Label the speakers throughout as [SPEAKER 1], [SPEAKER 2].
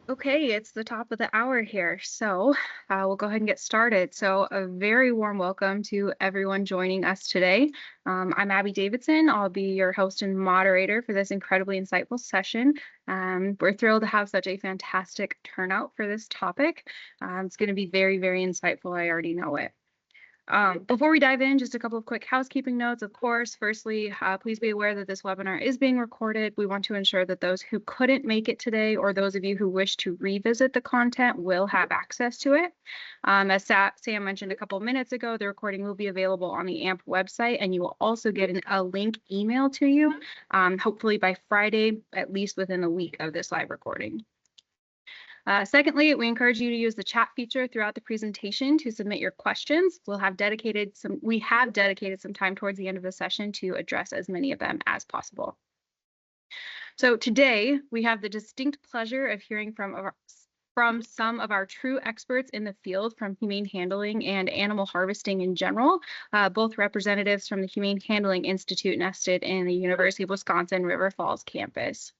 [SPEAKER 1] Okay, it's the top of the hour here, so we'll go ahead and get started. So, a very warm welcome to everyone joining us today. I'm Abby Davidson. I'll be your host and moderator for this incredibly insightful session. We're thrilled to have such a fantastic turnout for this topic. It's going to be very, very insightful. I already know it. Before we dive in, just a couple of quick housekeeping notes. Of course, firstly, please be aware that this webinar is being recorded. We want to ensure that those who couldn't make it today or those of you who wish to revisit the content will have access to it. As Sam mentioned a couple of minutes ago, the recording will be available on the AMP website, and you will also get a link emailed to you, hopefully by Friday, at least within a week of this live recording. Secondly, we encourage you to use the chat feature throughout the presentation to submit your questions. We have dedicated some time towards the end of the session to address as many of them as possible. So today we have the distinct pleasure of hearing from some of our true experts in the field from humane handling and animal harvesting in general, both representatives from the Humane Handling Institute nested in the University of Wisconsin River Falls campus.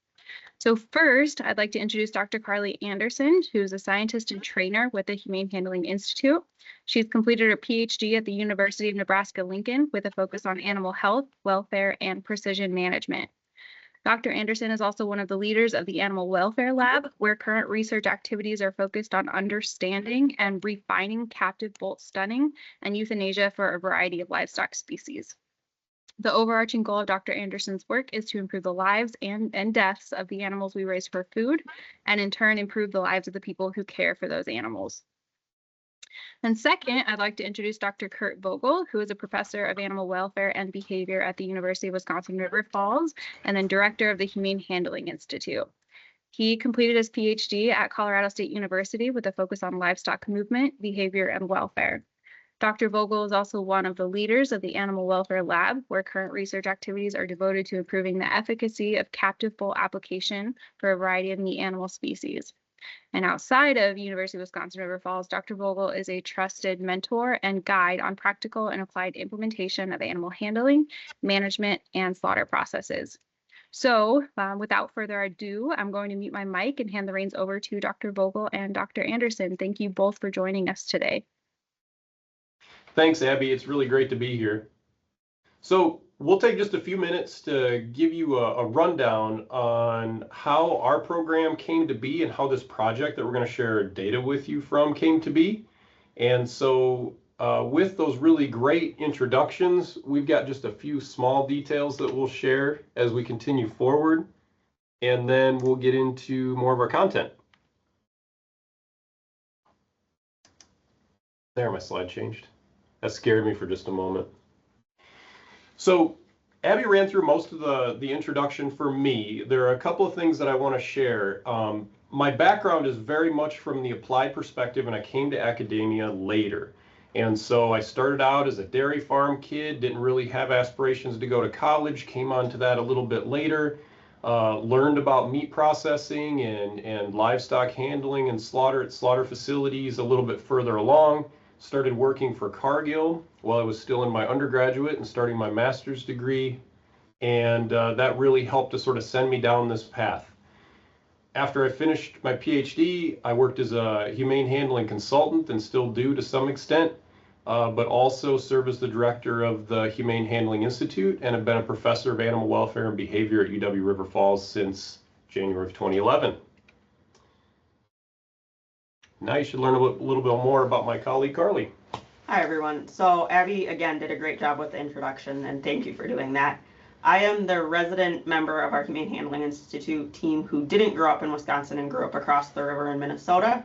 [SPEAKER 1] So first, I'd like to introduce Dr. Carly Anderson, who's a scientist and trainer with the Humane Handling Institute. She's completed her PhD at the University of Nebraska-Lincoln with a focus on animal health, welfare, and precision management. Dr. Anderson is also one of the leaders of the Animal Welfare Lab, where current research activities are focused on understanding and refining captive bolt stunning and euthanasia for a variety of livestock species. The overarching goal of Dr. Anderson's work is to improve the lives and deaths of the animals we raise for food, and in turn improve the lives of the people who care for those animals. And second, I'd like to introduce Dr. Kurt Vogel, who is a professor of animal welfare and behavior at the University of Wisconsin River Falls, and then director of the Humane Handling Institute. He completed his PhD at Colorado State University with a focus on livestock movement, behavior, and welfare. Dr. Vogel is also one of the leaders of the Animal Welfare Lab, where current research activities are devoted to improving the efficacy of captive bull application for a variety of meat animal species. And outside of University of Wisconsin River Falls, Dr. Vogel is a trusted mentor and guide on practical and applied implementation of animal handling, management, and slaughter processes. So without further ado, I'm going to mute my mic and hand the reins over to Dr. Vogel and Dr. Anderson. Thank you both for joining us today.
[SPEAKER 2] Thanks, Abby. It's really great to be here. So we'll take just a few minutes to give you a rundown on how our program came to be and how this project that we're going to share data with you from came to be. And so with those really great introductions, we've got just a few small details that we'll share as we continue forward, and then we'll get into more of our content. There, my slide changed. That scared me for just a moment. So Abby ran through most of the introduction for me. There are a couple of things that I want to share. My background is very much from the applied perspective, and I came to academia later. And so I started out as a dairy farm kid, didn't really have aspirations to go to college, came onto that a little bit later, learned about meat processing and livestock handling and slaughter at slaughter facilities a little bit further along. Started working for Cargill while I was still in my undergraduate and starting my master's degree, and that really helped to sort of send me down this path. After I finished my PhD, I worked as a humane handling consultant and still do to some extent, but also serve as the director of the Humane Handling Institute and have been a professor of animal welfare and behavior at UW River Falls since January of 2011. Now you should learn a little bit more about my colleague, Carly.
[SPEAKER 3] Hi, everyone. So Abby, again, did a great job with the introduction, and thank you for doing that. I am the resident member of our Humane Handling Institute team who didn't grow up in Wisconsin and grew up across the river in Minnesota.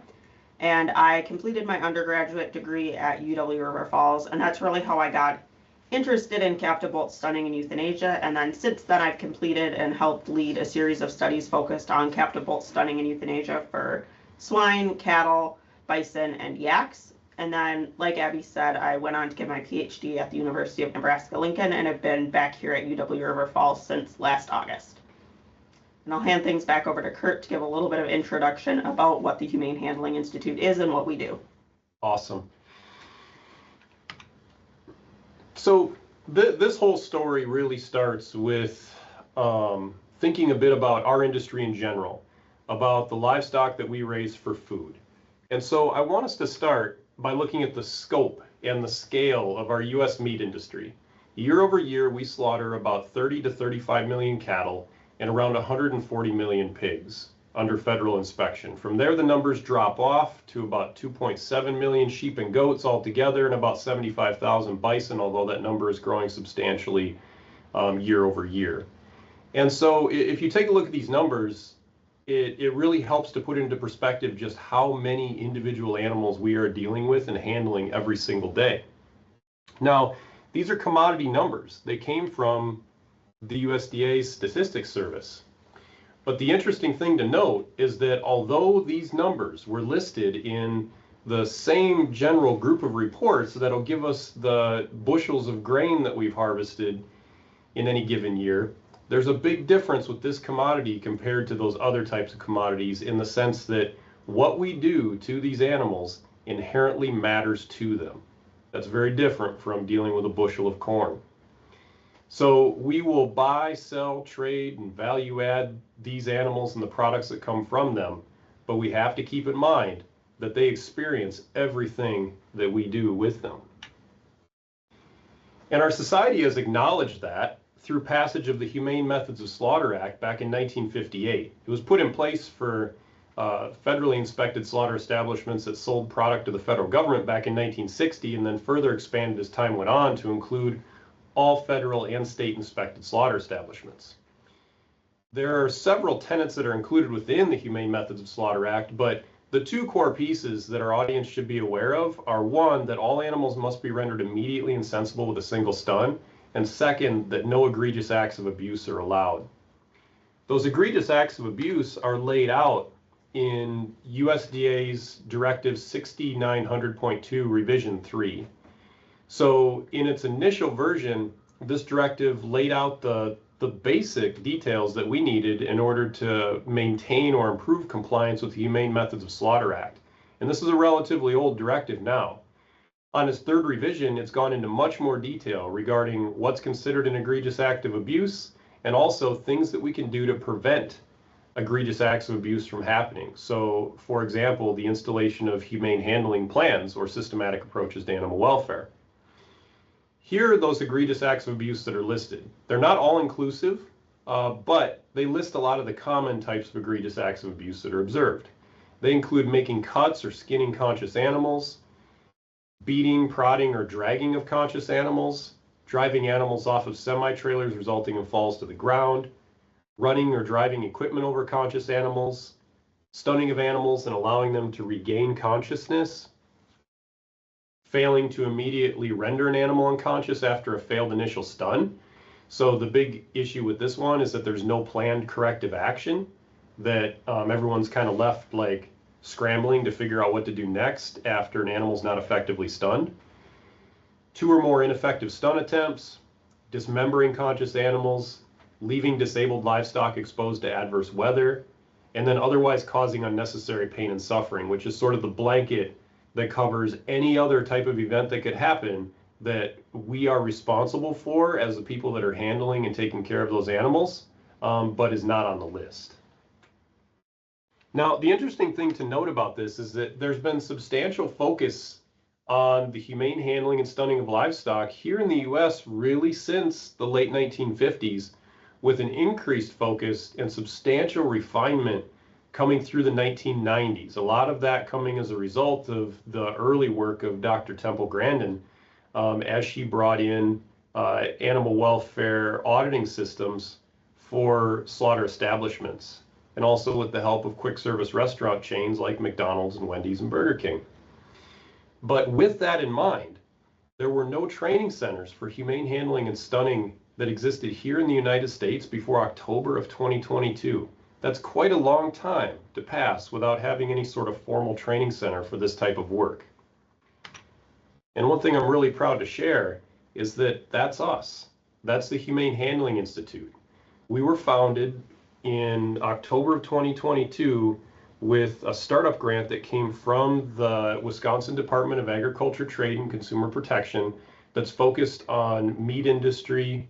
[SPEAKER 3] And I completed my undergraduate degree at UW River Falls, and that's really how I got interested in captive bolt stunning and euthanasia. And then since then, I've completed and helped lead a series of studies focused on captive bolt stunning and euthanasia for swine, cattle, bison, and yaks. And then, like Abby said, I went on to get my PhD at the University of Nebraska-Lincoln and have been back here at UW River Falls since last August. And I'll hand things back over to Kurt to give a little bit of introduction about what the Humane Handling Institute is and what we do.
[SPEAKER 2] Awesome. So this whole story really starts with thinking a bit about our industry in general. about the livestock that we raise for food. And so I want us to start by looking at the scope and the scale of our U.S. meat industry. Year over year, we slaughter about 30 to 35 million cattle and around 140 million pigs under federal inspection. From there, the numbers drop off to about 2.7 million sheep and goats altogether and about 75,000 bison, although that number is growing substantially year over year. And so if you take a look at these numbers, it really helps to put into perspective just how many individual animals we are dealing with and handling every single day. Now, these are commodity numbers. They came from the USDA's Statistics Service. But the interesting thing to note is that although these numbers were listed in the same general group of reports that'll give us the bushels of grain that we've harvested in any given year, there's a big difference with this commodity compared to those other types of commodities in the sense that what we do to these animals inherently matters to them. That's very different from dealing with a bushel of corn. So we will buy, sell, trade, and value add these animals and the products that come from them, but we have to keep in mind that they experience everything that we do with them. And our society has acknowledged that through passage of the Humane Methods of Slaughter Act back in 1958. It was put in place for federally inspected slaughter establishments that sold product to the federal government back in 1960, and then further expanded as time went on to include all federal and state inspected slaughter establishments. There are several tenets that are included within the Humane Methods of Slaughter Act, but the two core pieces that our audience should be aware of are, one, that all animals must be rendered immediately insensible with a single stun, and second, that no egregious acts of abuse are allowed. Those egregious acts of abuse are laid out in USDA's Directive 6900.2 Revision 3. So in its initial version, this directive laid out the basic details that we needed in order to maintain or improve compliance with the Humane Methods of Slaughter Act. And this is a relatively old directive now. On its third revision, it's gone into much more detail regarding what's considered an egregious act of abuse and also things that we can do to prevent egregious acts of abuse from happening. So, for example, the installation of humane handling plans or systematic approaches to animal welfare. Here are those egregious acts of abuse that are listed. They're not all inclusive, but they list a lot of the common types of egregious acts of abuse that are observed. They include making cuts or skinning conscious animals, beating, prodding, or dragging of conscious animals, driving animals off of semi-trailers resulting in falls to the ground, running or driving equipment over conscious animals, stunning of animals and allowing them to regain consciousness, failing to immediately render an animal unconscious after a failed initial stun. So the big issue with this one is that there's no planned corrective action, that everyone's kind of left like scrambling to figure out what to do next after an animal's not effectively stunned. 2 or more ineffective stun attempts, dismembering conscious animals, leaving disabled livestock exposed to adverse weather, and then otherwise causing unnecessary pain and suffering, which is sort of the blanket that covers any other type of event that could happen that we are responsible for as the people that are handling and taking care of those animals, but is not on the list. Now, the interesting thing to note about this is that there's been substantial focus on the humane handling and stunning of livestock here in the US really since the late 1950s, with an increased focus and substantial refinement coming through the 1990s. A lot of that coming as a result of the early work of Dr. Temple Grandin as she brought in animal welfare auditing systems for slaughter establishments, and also with the help of quick service restaurant chains like McDonald's and Wendy's and Burger King. But with that in mind, there were no training centers for humane handling and stunning that existed here in the United States before October of 2022. That's quite a long time to pass without having any sort of formal training center for this type of work. And one thing I'm really proud to share is that that's us. That's the Humane Handling Institute. We were founded in October of 2022 with a startup grant that came from the Wisconsin Department of Agriculture, Trade, and Consumer Protection that's focused on meat industry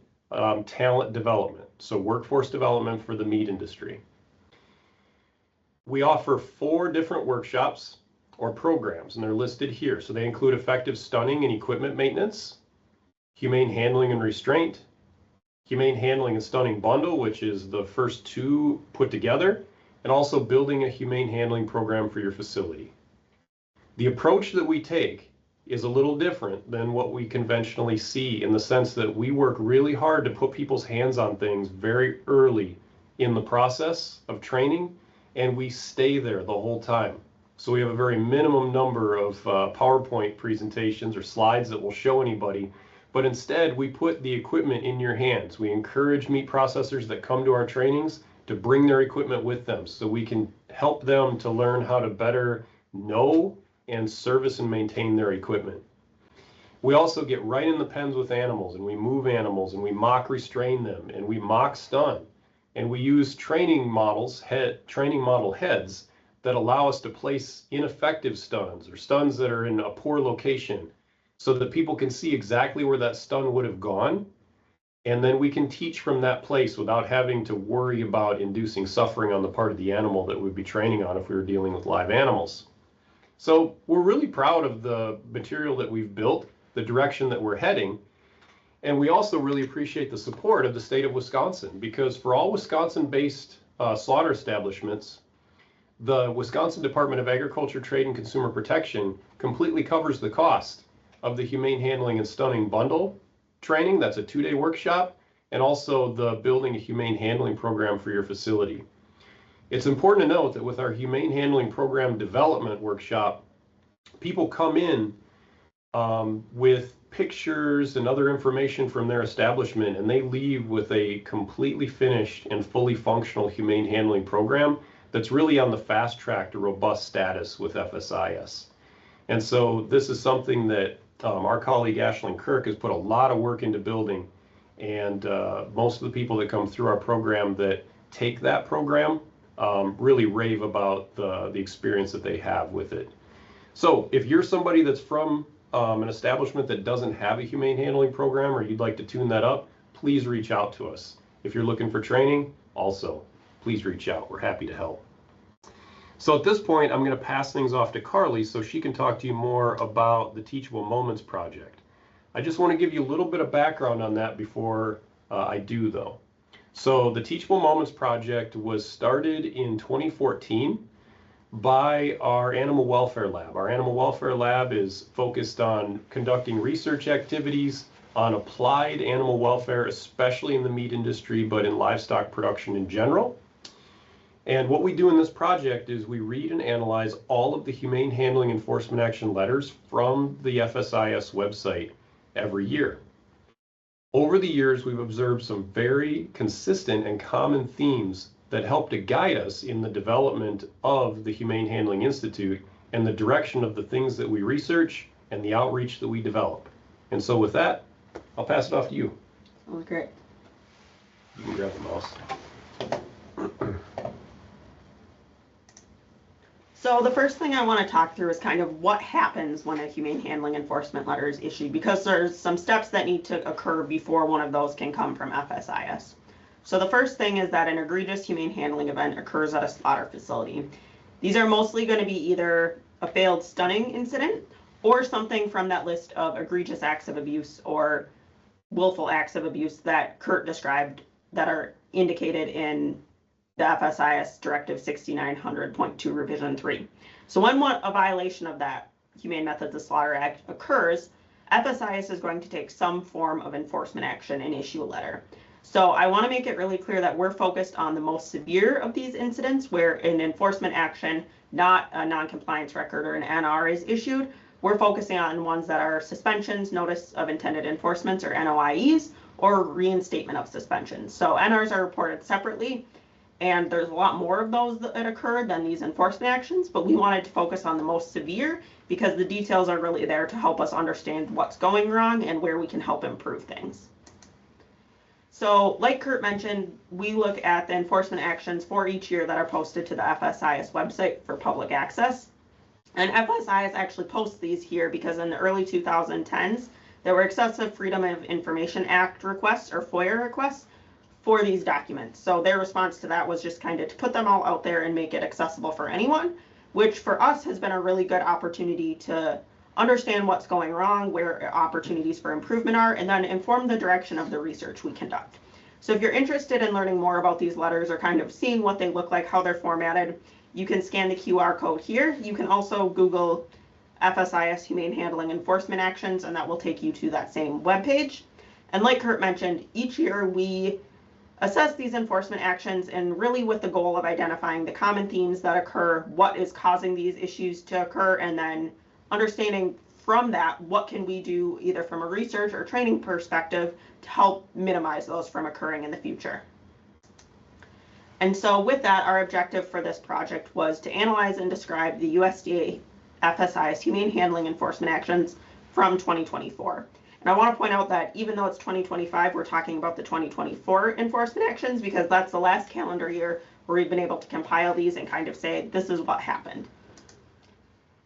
[SPEAKER 2] talent development, so workforce development for the meat industry. We offer 4 different workshops or programs, and they're listed here. So they include effective stunning and equipment maintenance, humane handling and restraint, humane handling and stunning bundle, which is the first 2 put together, and also building a humane handling program for your facility. The approach that we take is a little different than what we conventionally see, in the sense that we work really hard to put people's hands on things very early in the process of training, and we stay there the whole time. So we have a very minimum number of PowerPoint presentations or slides that will show anybody, but instead we put the equipment in your hands. We encourage meat processors that come to our trainings to bring their equipment with them so we can help them to learn how to better know and service and maintain their equipment. We also get right in the pens with animals, and we move animals, and we mock restrain them, and we mock stun, and we use training model heads that allow us to place ineffective stuns or stuns that are in a poor location so that people can see exactly where that stun would have gone, and then we can teach from that place without having to worry about inducing suffering on the part of the animal that we'd be training on if we were dealing with live animals. So we're really proud of the material that we've built, the direction that we're heading, and we also really appreciate the support of the state of Wisconsin, because for all Wisconsin-based slaughter establishments, the Wisconsin Department of Agriculture, Trade, and Consumer Protection completely covers the cost of the humane handling and stunning bundle training. That's a 2-day workshop, and also the building a humane handling program for your facility. It's important to note that with our humane handling program development workshop, people come in with pictures and other information from their establishment, and they leave with a completely finished and fully functional humane handling program that's really on the fast track to robust status with FSIS. And so this is something that our colleague Ashlyn Kirk has put a lot of work into building, and most of the people that come through our program that take that program really rave about the experience that they have with it. So if you're somebody that's from an establishment that doesn't have a humane handling program, or you'd like to tune that up, please reach out to us. If you're looking for training, also, please reach out. We're happy to help. So at this point, I'm going to pass things off to Carly so she can talk to you more about the Teachable Moments project. I just want to give you a little bit of background on that before I do, though. So the Teachable Moments project was started in 2014 by our Animal Welfare Lab. Our Animal Welfare Lab is focused on conducting research activities on applied animal welfare, especially in the meat industry, but in livestock production in general. And what we do in this project is we read and analyze all of the Humane Handling Enforcement Action letters from the FSIS website every year. Over the years, we've observed some very consistent and common themes that help to guide us in the development of the Humane Handling Institute and the direction of the things that we research and the outreach that we develop. And so with that, I'll pass it off to you.
[SPEAKER 3] Sounds great.
[SPEAKER 2] You can grab the mouse.
[SPEAKER 3] So the first thing I want to talk through is kind of what happens when a humane handling enforcement letter is issued, because there's some steps that need to occur before one of those can come from FSIS. So the first thing is that an egregious humane handling event occurs at a slaughter facility. These are mostly going to be either a failed stunning incident or something from that list of egregious acts of abuse or willful acts of abuse that Kurt described that are indicated in the FSIS Directive 6900.2 Revision 3. So when a violation of that Humane Methods of Slaughter Act occurs, FSIS is going to take some form of enforcement action and issue a letter. So I want to make it really clear that we're focused on the most severe of these incidents where an enforcement action, not a non-compliance record or an NR, is issued. We're focusing on ones that are suspensions, notice of intended enforcements, or NOIEs, or reinstatement of suspensions. So NRs are reported separately, and there's a lot more of those that occur than these enforcement actions, but we wanted to focus on the most severe because the details are really there to help us understand what's going wrong and where we can help improve things. So like Kurt mentioned, we look at the enforcement actions for each year that are posted to the FSIS website for public access. And FSIS actually posts these here because in the early 2010s, there were excessive Freedom of Information Act requests, or FOIA requests, for these documents. So their response to that was just kind of to put them all out there and make it accessible for anyone, which for us has been a really good opportunity to understand what's going wrong, where opportunities for improvement are, and then inform the direction of the research we conduct. So if you're interested in learning more about these letters or kind of seeing what they look like, how they're formatted, you can scan the QR code here. You can also Google FSIS Humane Handling Enforcement Actions, and that will take you to that same webpage. And like Kurt mentioned, each year we assess these enforcement actions, and really with the goal of identifying the common themes that occur, what is causing these issues to occur, and then understanding from that what can we do either from a research or training perspective to help minimize those from occurring in the future. And so with that, our objective for this project was to analyze and describe the USDA FSIS Humane Handling Enforcement Actions from 2024. And I want to point out that even though it's 2025, we're talking about the 2024 enforcement actions because that's the last calendar year where we've been able to compile these and kind of say, this is what happened.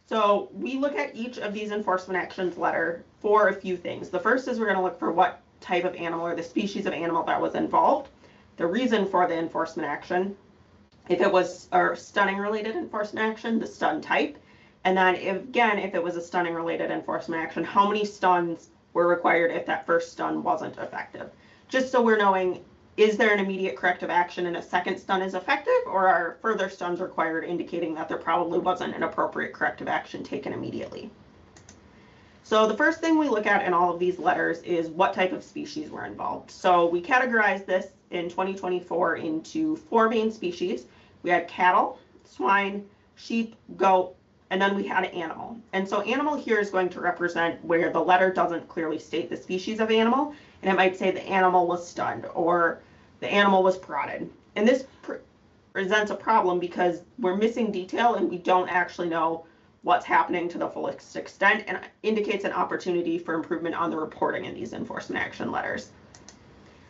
[SPEAKER 3] So we look at each of these enforcement actions letter for a few things. The first is we're going to look for what type of animal or the species of animal that was involved, the reason for the enforcement action, if it was a stunning related enforcement action, the stun type, and then if it was a stunning related enforcement action, how many stuns were required if that first stun wasn't effective. Just so we're knowing, is there an immediate corrective action and a second stun is effective, or are further stuns required, indicating that there probably wasn't an appropriate corrective action taken immediately. So the first thing we look at in all of these letters is what type of species were involved. So we categorized this in 2024 into 4 main species. We had cattle, swine, sheep, goat, and then we had animal. And so animal here is going to represent where the letter doesn't clearly state the species of animal, and it might say the animal was stunned or the animal was prodded. And this presents a problem because we're missing detail and we don't actually know what's happening to the fullest extent, and indicates an opportunity for improvement on the reporting in these enforcement action letters.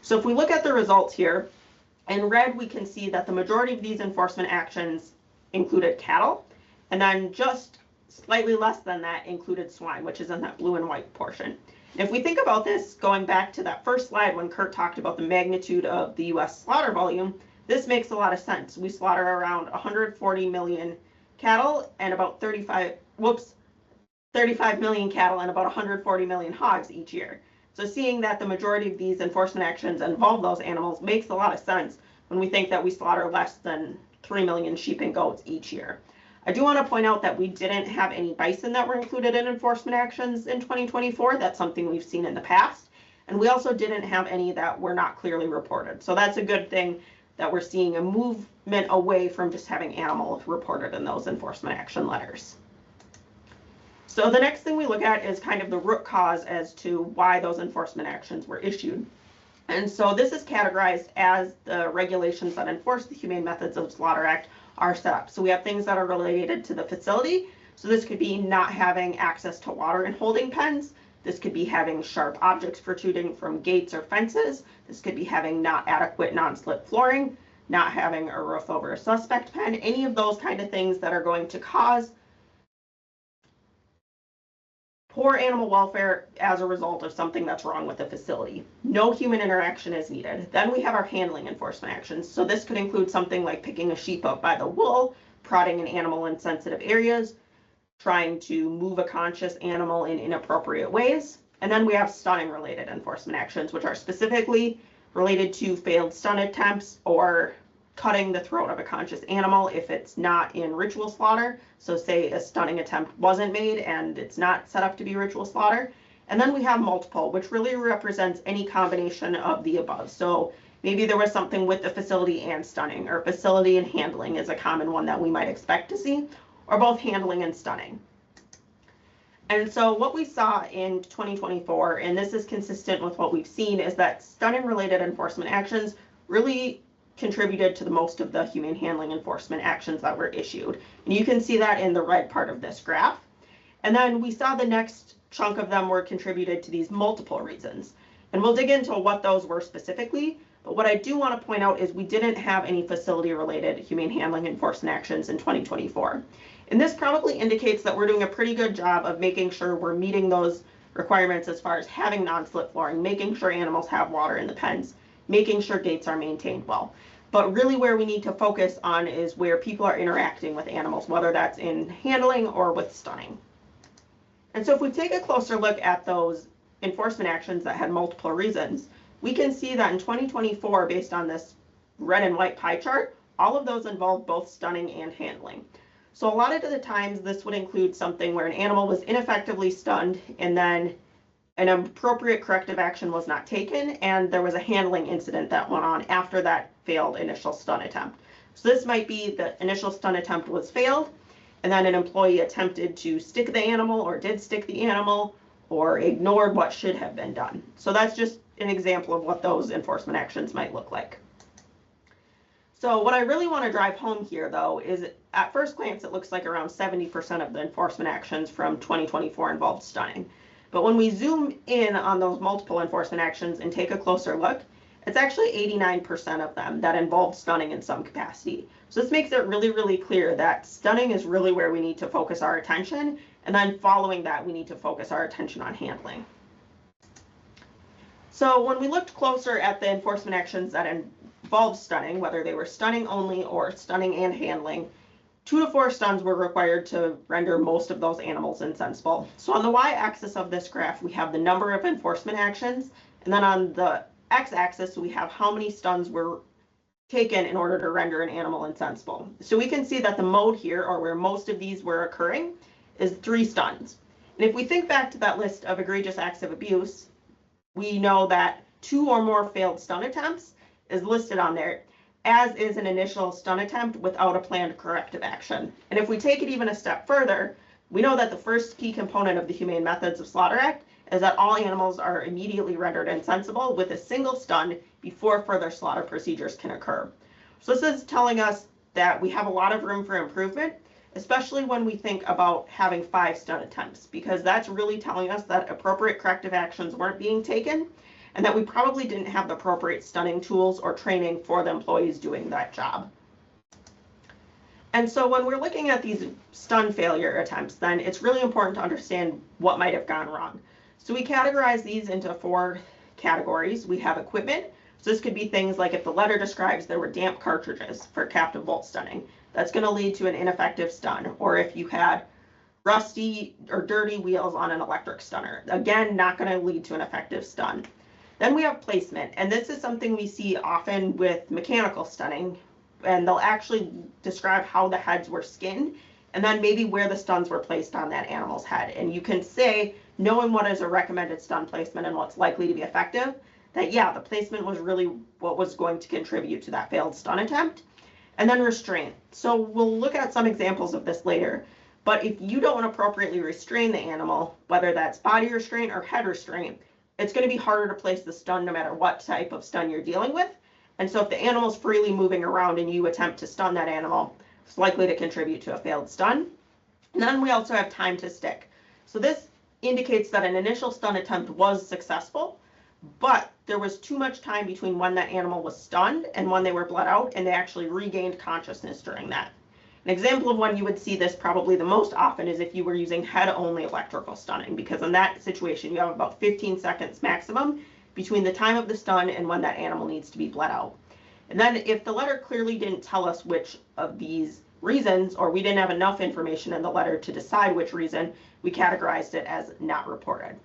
[SPEAKER 3] So if we look at the results here, in red we can see that the majority of these enforcement actions included cattle, and then just slightly less than that included swine, which is in that blue and white portion. And if we think about this, going back to that first slide when Kurt talked about the magnitude of the US slaughter volume, this makes a lot of sense. We slaughter around 140 million cattle and about 35 million cattle and about 140 million hogs each year. So seeing that the majority of these enforcement actions involve those animals makes a lot of sense when we think that we slaughter less than 3 million sheep and goats each year. I do want to point out that we didn't have any bison that were included in enforcement actions in 2024. That's something we've seen in the past. And we also didn't have any that were not clearly reported. So that's a good thing that we're seeing a movement away from just having animals reported in those enforcement action letters. So the next thing we look at is kind of the root cause as to why those enforcement actions were issued. And so this is categorized as the regulations that enforce the Humane Methods of Slaughter Act are set up. So we have things that are related to the facility. So this could be not having access to water in holding pens. This could be having sharp objects protruding from gates or fences. This could be having not adequate non-slip flooring, not having a roof over a suspect pen, any of those kind of things that are going to cause poor animal welfare as a result of something that's wrong with the facility. No human interaction is needed. Then we have our handling enforcement actions. So this could include something like picking a sheep up by the wool, prodding an animal in sensitive areas, trying to move a conscious animal in inappropriate ways. And then we have stunning related enforcement actions, which are specifically related to failed stun attempts or cutting the throat of a conscious animal if it's not in ritual slaughter. So say a stunning attempt wasn't made and it's not set up to be ritual slaughter. And then we have multiple, which really represents any combination of the above. So maybe there was something with the facility and stunning, or facility and handling is a common one that we might expect to see, or both handling and stunning. And so what we saw in 2024, and this is consistent with what we've seen, is that stunning related enforcement actions really contributed to the most of the humane handling enforcement actions that were issued. And you can see that in the red part of this graph. And then we saw the next chunk of them were contributed to these multiple reasons. And we'll dig into what those were specifically. But what I do want to point out is we didn't have any facility related humane handling enforcement actions in 2024. And this probably indicates that we're doing a pretty good job of making sure we're meeting those requirements as far as having non-slip flooring, making sure animals have water in the pens, making sure gates are maintained well. But really where we need to focus on is where people are interacting with animals, whether that's in handling or with stunning. And so if we take a closer look at those enforcement actions that had multiple reasons, we can see that in 2024, based on this red and white pie chart, all of those involve both stunning and handling. So a lot of the times this would include something where an animal was ineffectively stunned and then an appropriate corrective action was not taken, and there was a handling incident that went on after that failed initial stun attempt. So this might be the initial stun attempt was failed, and then an employee attempted to stick the animal or did stick the animal or ignored what should have been done. So that's just an example of what those enforcement actions might look like. So what I really want to drive home here, though, is at first glance, it looks like around 70% of the enforcement actions from 2024 involved stunning. But when we zoom in on those multiple enforcement actions and take a closer look, it's actually 89% of them that involve stunning in some capacity. So this makes it really, really clear that stunning is really where we need to focus our attention. And then following that, we need to focus our attention on handling. So when we looked closer at the enforcement actions that involved stunning, whether they were stunning only or stunning and handling, 2 to 4 stuns were required to render most of those animals insensible. So on the y-axis of this graph, we have the number of enforcement actions, and then on the x-axis, we have how many stuns were taken in order to render an animal insensible. So we can see that the mode here, or where most of these were occurring, is 3 stuns. And if we think back to that list of egregious acts of abuse, we know that 2 or more failed stun attempts is listed on there, as is an initial stun attempt without a planned corrective action. And if we take it even a step further, we know that the first key component of the Humane Methods of Slaughter Act is that all animals are immediately rendered insensible with a single stun before further slaughter procedures can occur. So this is telling us that we have a lot of room for improvement, especially when we think about having 5 stun attempts, because that's really telling us that appropriate corrective actions weren't being taken, and that we probably didn't have the appropriate stunning tools or training for the employees doing that job. And so when we're looking at these stun failure attempts, then it's really important to understand what might have gone wrong. So we categorize these into 4 categories. We have equipment. So this could be things like if the letter describes there were damp cartridges for captive bolt stunning, that's going to lead to an ineffective stun. Or if you had rusty or dirty wheels on an electric stunner, again, not going to lead to an effective stun. Then we have placement, and this is something we see often with mechanical stunning, and they'll actually describe how the heads were skinned, and then maybe where the stuns were placed on that animal's head. And you can say, knowing what is a recommended stun placement and what's likely to be effective, that yeah, the placement was really what was going to contribute to that failed stun attempt. And then restraint. So we'll look at some examples of this later, but if you don't appropriately restrain the animal, whether that's body restraint or head restraint, it's going to be harder to place the stun no matter what type of stun you're dealing with. And so if the animal's freely moving around and you attempt to stun that animal, it's likely to contribute to a failed stun. And then we also have time to stick. So this indicates that an initial stun attempt was successful, but there was too much time between when that animal was stunned and when they were bled out, and they actually regained consciousness during that. An example of when you would see this probably the most often is if you were using head-only electrical stunning, because in that situation you have about 15 seconds maximum between the time of the stun and when that animal needs to be bled out. And then if the letter clearly didn't tell us which of these reasons, or we didn't have enough information in the letter to decide which reason, we categorized it as not reported.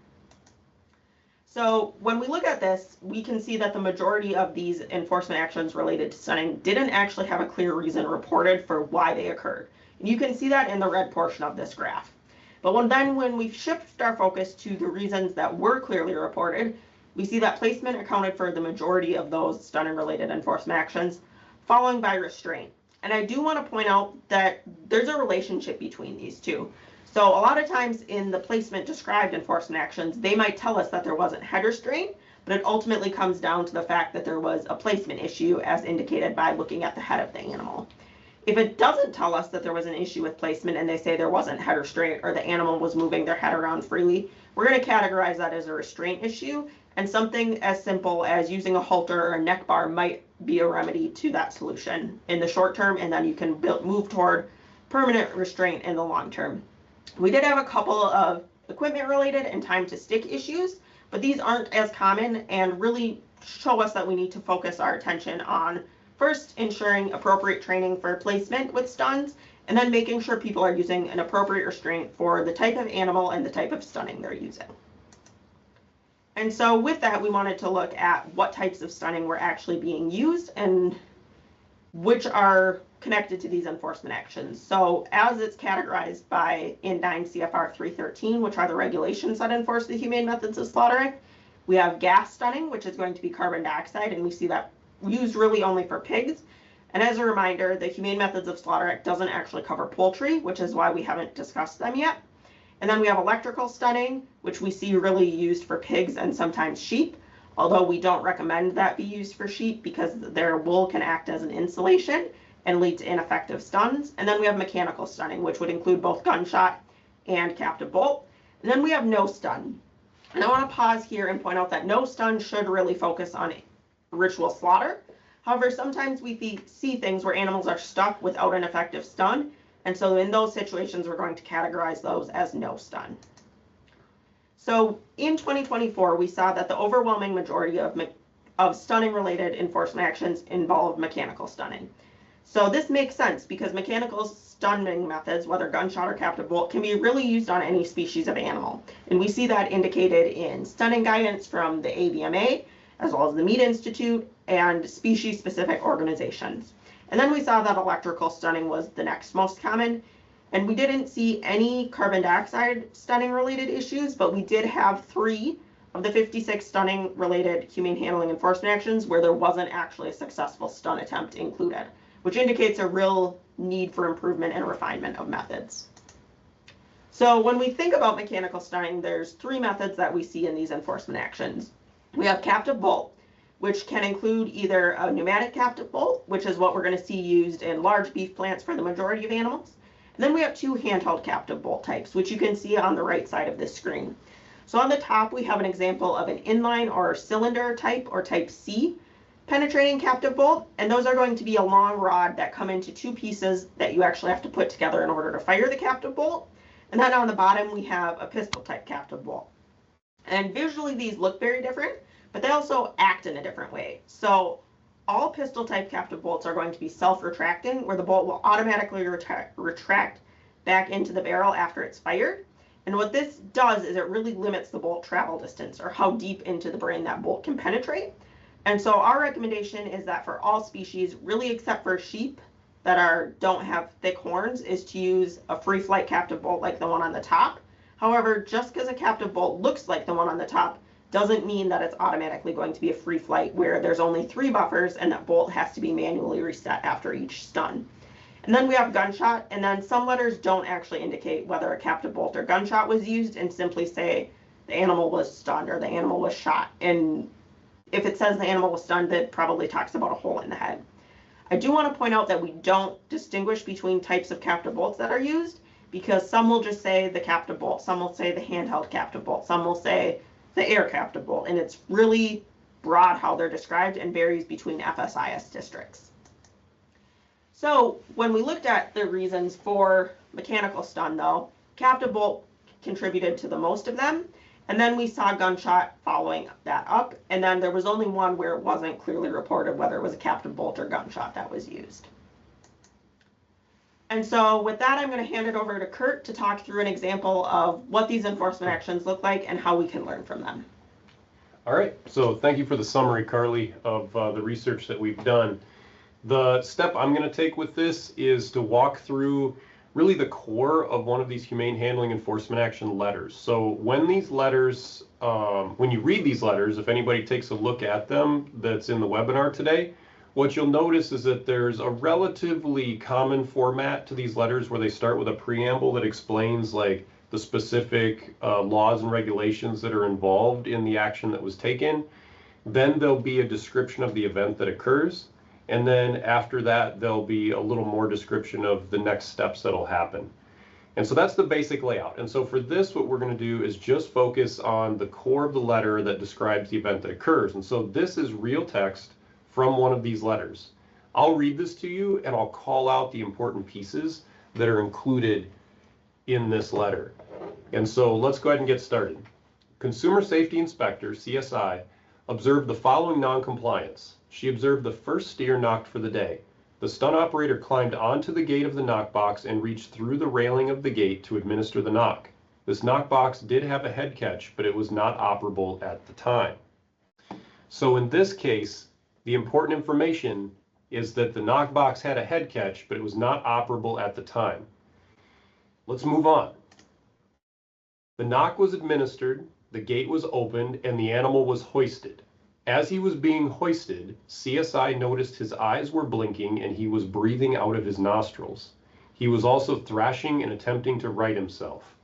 [SPEAKER 3] So when we look at this, we can see that the majority of these enforcement actions related to stunning didn't actually have a clear reason reported for why they occurred. And you can see that in the red portion of this graph. But when we shift our focus to the reasons that were clearly reported, we see that placement accounted for the majority of those stunning-related enforcement actions, followed by restraint. And I do want to point out that there's a relationship between these two. So a lot of times in the placement described enforcement actions, they might tell us that there wasn't head restraint, but it ultimately comes down to the fact that there was a placement issue as indicated by looking at the head of the animal. If it doesn't tell us that there was an issue with placement and they say there wasn't head restraint or the animal was moving their head around freely, we're going to categorize that as a restraint issue, and something as simple as using a halter or a neck bar might be a remedy to that solution in the short term, and then you can move toward permanent restraint in the long term. We did have a couple of equipment related and time to stick issues, but these aren't as common, and really show us that we need to focus our attention on first ensuring appropriate training for placement with stuns, and then making sure people are using an appropriate restraint for the type of animal and the type of stunning they're using. And so with that, we wanted to look at what types of stunning were actually being used and which are connected to these enforcement actions. So as it's categorized in 9 CFR 313, which are the regulations that enforce the humane methods of slaughtering, we have gas stunning, which is going to be carbon dioxide, and we see that used really only for pigs. And as a reminder, the Humane Methods of Slaughter Act doesn't actually cover poultry, which is why we haven't discussed them yet. And then we have electrical stunning, which we see really used for pigs and sometimes sheep, although we don't recommend that be used for sheep because their wool can act as an insulation and lead to ineffective stuns. And then we have mechanical stunning, which would include both gunshot and captive bolt. And then we have no stun. And I want to pause here and point out that no stun should really focus on ritual slaughter. However, sometimes we see things where animals are stuck without an effective stun, and so in those situations, we're going to categorize those as no stun. So in 2024, we saw that the overwhelming majority of stunning-related enforcement actions involved mechanical stunning. So this makes sense because mechanical stunning methods, whether gunshot or captive bolt, can be really used on any species of animal. And we see that indicated in stunning guidance from the AVMA, as well as the Meat Institute and species-specific organizations. And then we saw that electrical stunning was the next most common. And we didn't see any carbon dioxide stunning related issues, but we did have 3 of the 56 stunning related humane handling enforcement actions where there wasn't actually a successful stun attempt included, which indicates a real need for improvement and refinement of methods. So when we think about mechanical stunning, there's 3 methods that we see in these enforcement actions. We have captive bolt, which can include either a pneumatic captive bolt, which is what we're going to see used in large beef plants for the majority of animals. And then we have 2 handheld captive bolt types, which you can see on the right side of this screen. So on the top, we have an example of an inline or cylinder type or type C penetrating captive bolt. And those are going to be a long rod that come into 2 pieces that you actually have to put together in order to fire the captive bolt. And then on the bottom, we have a pistol type captive bolt. And visually, these look very different, but they also act in a different way. So all pistol type captive bolts are going to be self-retracting, where the bolt will automatically retract back into the barrel after it's fired. And what this does is it really limits the bolt travel distance, or how deep into the brain that bolt can penetrate. And so our recommendation is that for all species, really except for sheep that don't have thick horns, is to use a free flight captive bolt like the one on the top. However, just because a captive bolt looks like the one on the top doesn't mean that it's automatically going to be a free flight where there's only 3 buffers and that bolt has to be manually reset after each stun. And then we have gunshot, and then some letters don't actually indicate whether a captive bolt or gunshot was used and simply say the animal was stunned or the animal was shot. And if it says the animal was stunned, it probably talks about a hole in the head. I do want to point out that we don't distinguish between types of captive bolts that are used, because some will just say the captive bolt, some will say the handheld captive bolt, some will say the air captive bolt, and it's really broad how they're described and varies between FSIS districts. So when we looked at the reasons for mechanical stun, though, captive bolt contributed to the most of them, and then we saw gunshot following that up, and then there was only one where it wasn't clearly reported whether it was a captive bolt or gunshot that was used. And so with that, I'm going to hand it over to Kurt to talk through an example of what these enforcement actions look like and how we can learn from them.
[SPEAKER 2] All right, so thank you for the summary, Carly, of the research that we've done. The step I'm going to take with this is to walk through really the core of one of these humane handling enforcement action letters. So when these letters, when you read these letters, if anybody takes a look at them that's in the webinar today, what you'll notice is that there's a relatively common format to these letters where they start with a preamble that explains like the specific laws and regulations that are involved in the action that was taken. Then there'll be a description of the event that occurs. And then after that, there'll be a little more description of the next steps that'll happen. And so that's the basic layout. And so for this, what we're going to do is just focus on the core of the letter that describes the event that occurs. And so this is real text from one of these letters. I'll read this to you and I'll call out the important pieces that are included in this letter. And so let's go ahead and get started. Consumer Safety Inspector, CSI, observed the following non-compliance. She observed the first steer knocked for the day. The stun operator climbed onto the gate of the knock box and reached through the railing of the gate to administer the knock. This knock box did have a head catch, but it was not operable at the time. So in this case, the important information is that the knock box had a head catch, but it was not operable at the time. Let's move on. The knock was administered, the gate was opened, and the animal was hoisted. As he was being hoisted, CSI noticed his eyes were blinking and he was breathing out of his nostrils. He was also thrashing and attempting to right himself.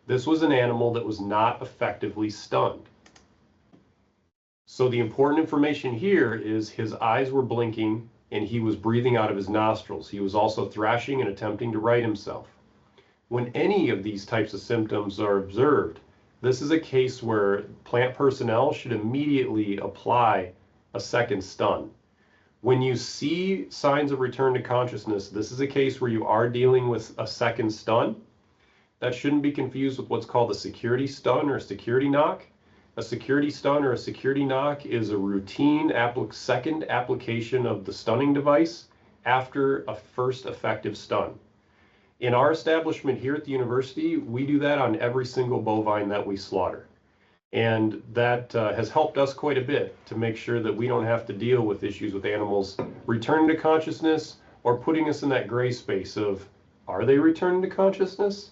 [SPEAKER 2] This was an animal that was not effectively stunned. So the important information here is his eyes were blinking and he was breathing out of his nostrils. He was also thrashing and attempting to right himself. When any of these types of symptoms are observed, this is a case where plant personnel should immediately apply a second stun. When you see signs of return to consciousness, this is a case where you are dealing with a second stun. That shouldn't be confused with what's called a security stun or a security knock. A security stun or a security knock is a routine second application of the stunning device after a first effective stun. In our establishment here at the university, we do that on every single bovine that we slaughter. And that has helped us quite a bit to make sure that we don't have to deal with issues with animals returning to consciousness or putting us in that gray space of, are they returning to consciousness?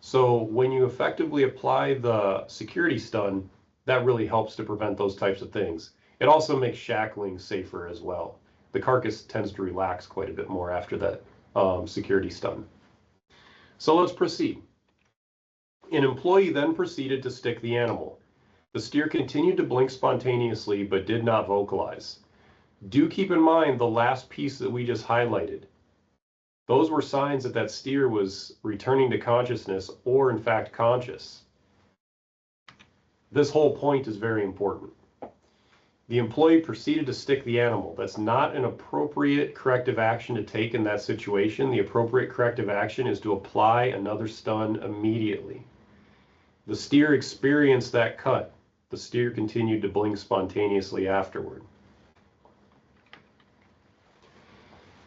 [SPEAKER 2] So when you effectively apply the security stun, that really helps to prevent those types of things. It also makes shackling safer as well. The carcass tends to relax quite a bit more after that security stun. So let's proceed. An employee then proceeded to stick the animal. The steer continued to blink spontaneously but did not vocalize. Do keep in mind the last piece that we just highlighted. Those were signs that that steer was returning to consciousness or in fact conscious. This whole point is very important. The employee proceeded to stick the animal. That's not an appropriate corrective action to take in that situation. The appropriate corrective action is to apply another stun immediately. The steer experienced that cut. The steer continued to blink spontaneously afterward.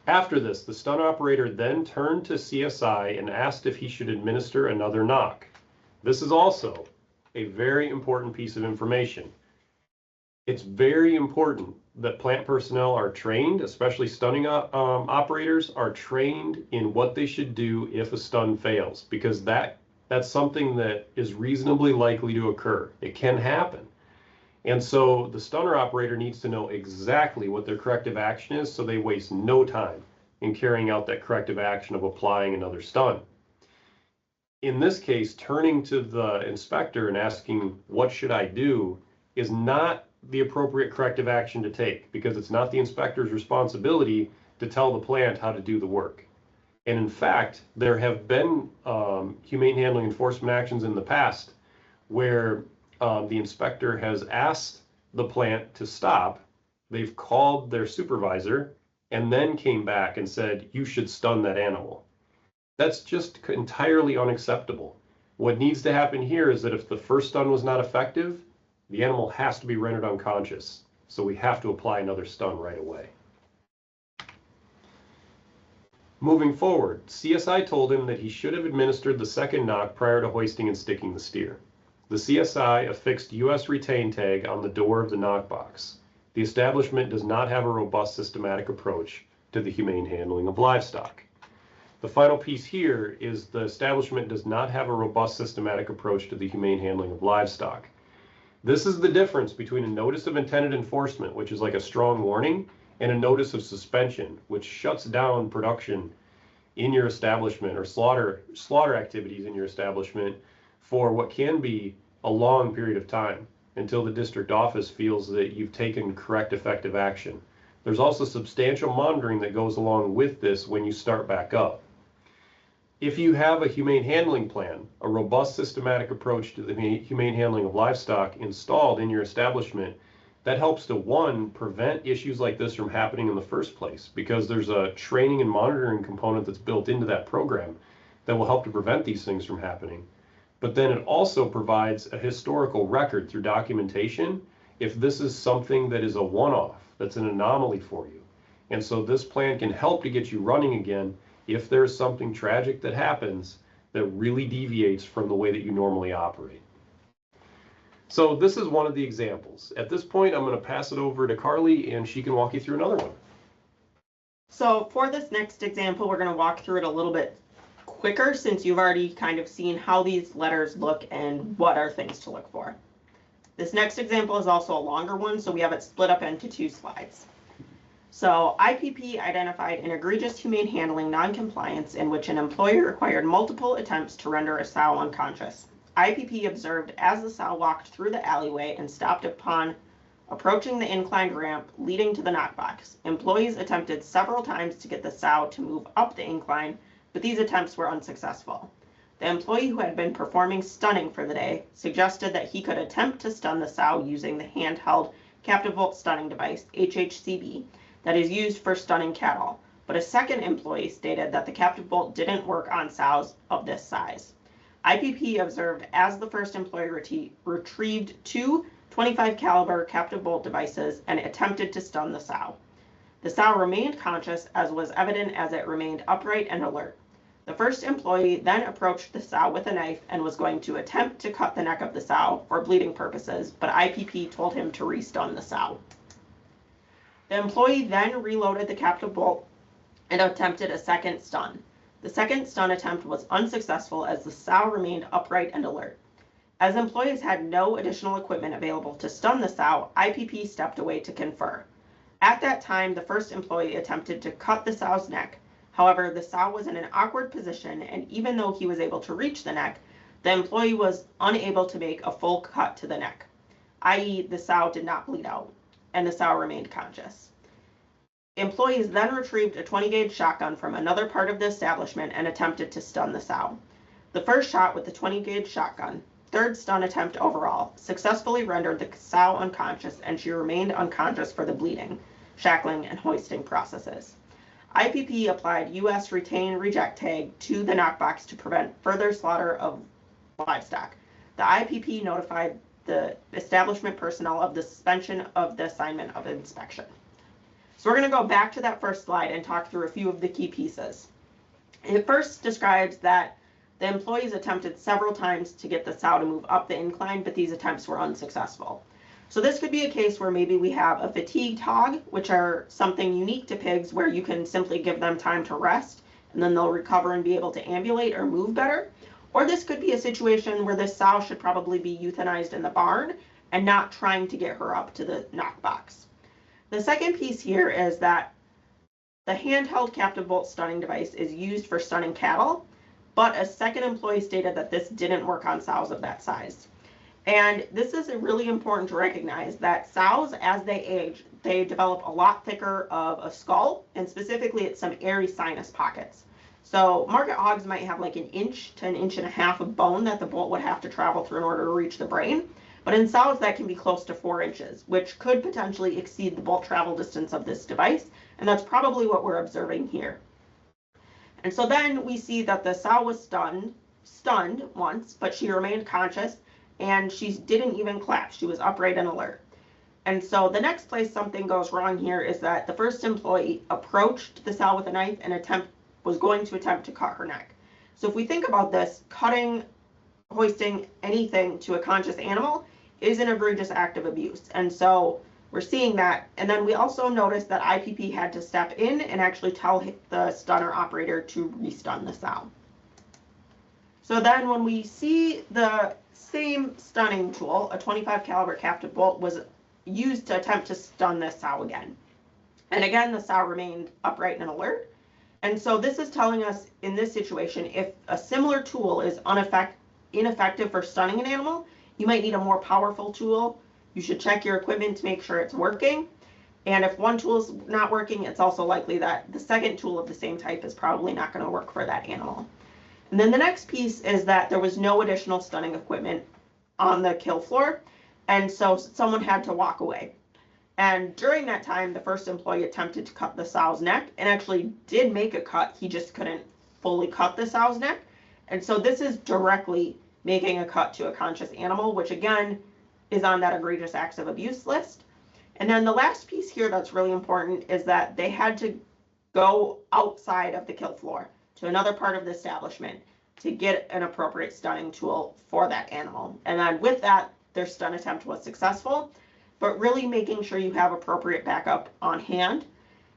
[SPEAKER 2] After this, the stun operator then turned to CSI and asked if he should administer another knock. This is also a very important piece of information. It's very important that plant personnel are trained, especially stunning operators, are trained in what they should do if a stun fails, because that's something that is reasonably likely to occur. It can happen. And so the stunner operator needs to know exactly what their corrective action is so they waste no time in carrying out that corrective action of applying another stun. In this case, turning to the inspector and asking, what should I do, is not the appropriate corrective action to take, because it's not the inspector's responsibility to tell the plant how to do the work. And in fact, there have been humane handling enforcement actions in the past where the inspector has asked the plant to stop, they've called their supervisor, and then came back and said, you should stun that animal. That's just entirely unacceptable. What needs to happen here is that if the first stun was not effective, the animal has to be rendered unconscious. So we have to apply another stun right away. Moving forward, CSI told him that he should have administered the second knock prior to hoisting and sticking the steer. The CSI affixed U.S. retain tag on the door of the knock box. The establishment does not have a robust systematic approach to the humane handling of livestock. The final piece here is the establishment does not have a robust systematic approach to the humane handling of livestock. This is the difference between a notice of intended enforcement, which is like a strong warning, and a notice of suspension, which shuts down production in your establishment or slaughter activities in your establishment for what can be a long period of time until the district office feels that you've taken correct effective action. There's also substantial monitoring that goes along with this when you start back up. If you have a humane handling plan, a robust systematic approach to the humane handling of livestock installed in your establishment, that helps to, one, prevent issues like this from happening in the first place, because there's a training and monitoring component that's built into that program that will help to prevent these things from happening. But then it also provides a historical record through documentation if this is something that is a one-off, that's an anomaly for you. And so this plan can help to get you running again if there's something tragic that happens that really deviates from the way that you normally operate. So this is one of the examples. At this point, I'm going to pass it over to Carly, and she can walk you through another one.
[SPEAKER 3] So for this next example, we're going to walk through it a little bit quicker since you've already kind of seen how these letters look and what are things to look for. This next example is also a longer one, so we have it split up into 2 slides. So IPP identified an egregious humane handling noncompliance in which an employee required multiple attempts to render a sow unconscious. IPP observed as the sow walked through the alleyway and stopped upon approaching the inclined ramp leading to the knockbox. Employees attempted several times to get the sow to move up the incline, but these attempts were unsuccessful. The employee who had been performing stunning for the day suggested that he could attempt to stun the sow using the handheld captive bolt stunning device, HHCB, that is used for stunning cattle, but a second employee stated that the captive bolt didn't work on sows of this size. IPP observed as the first employee retrieved 2 .25 caliber captive bolt devices and attempted to stun the sow. The sow remained conscious, as was evident as it remained upright and alert. The first employee then approached the sow with a knife and was going to attempt to cut the neck of the sow for bleeding purposes, but IPP told him to re-stun the sow. The employee then reloaded the captive bolt and attempted a second stun. The second stun attempt was unsuccessful as the sow remained upright and alert. As employees had no additional equipment available to stun the sow, IPP stepped away to confer. At that time, the first employee attempted to cut the sow's neck. However, the sow was in an awkward position, and even though he was able to reach the neck, the employee was unable to make a full cut to the neck, i.e. the sow did not bleed out, and the sow remained conscious. Employees then retrieved a 20-gauge shotgun from another part of the establishment and attempted to stun the sow. The first shot with the 20-gauge shotgun, third stun attempt overall, successfully rendered the sow unconscious, and she remained unconscious for the bleeding, shackling, and hoisting processes. IPP applied U.S. retain reject tag to the knockbox to prevent further slaughter of livestock. The IPP notified the establishment personnel of the suspension of the assignment of inspection. So we're going to go back to that first slide and talk through a few of the key pieces. It first describes that the employees attempted several times to get the sow to move up the incline, but these attempts were unsuccessful. So this could be a case where maybe we have a fatigued hog, which are something unique to pigs where you can simply give them time to rest and then they'll recover and be able to ambulate or move better. Or this could be a situation where this sow should probably be euthanized in the barn and not trying to get her up to the knockbox. The second piece here is that the handheld captive bolt stunning device is used for stunning cattle, but a second employee stated that this didn't work on sows of that size. And this is really important to recognize that sows, as they age, they develop a lot thicker of a skull, and specifically it's some airy sinus pockets. So market hogs might have like 1 inch to 1.5 inches of bone that the bolt would have to travel through in order to reach the brain. But in sows, that can be close to 4 inches, which could potentially exceed the bolt travel distance of this device. And that's probably what we're observing here. And so then we see that the sow was stunned once, but she remained conscious and she didn't even collapse. She was upright and alert. And so the next place something goes wrong here is that the first employee approached the sow with a knife and was going to attempt to cut her neck. So if we think about this, cutting, hoisting anything to a conscious animal is an egregious act of abuse. And so we're seeing that. And then we also noticed that IPP had to step in and actually tell the stunner operator to restun the sow. So then when we see the same stunning tool, a 25 caliber captive bolt was used to attempt to stun this sow again. And again, the sow remained upright and alert. And so this is telling us in this situation, if a similar tool is ineffective for stunning an animal, you might need a more powerful tool. You should check your equipment to make sure it's working. And if one tool is not working, it's also likely that the second tool of the same type is probably not going to work for that animal. And then the next piece is that there was no additional stunning equipment on the kill floor, and so someone had to walk away. And during that time, the first employee attempted to cut the sow's neck and actually did make a cut. He just couldn't fully cut the sow's neck. And so this is directly making a cut to a conscious animal, which again is on that egregious acts of abuse list. And then the last piece here that's really important is that they had to go outside of the kill floor to another part of the establishment to get an appropriate stunning tool for that animal. And then with that, their stun attempt was successful, but really making sure you have appropriate backup on hand.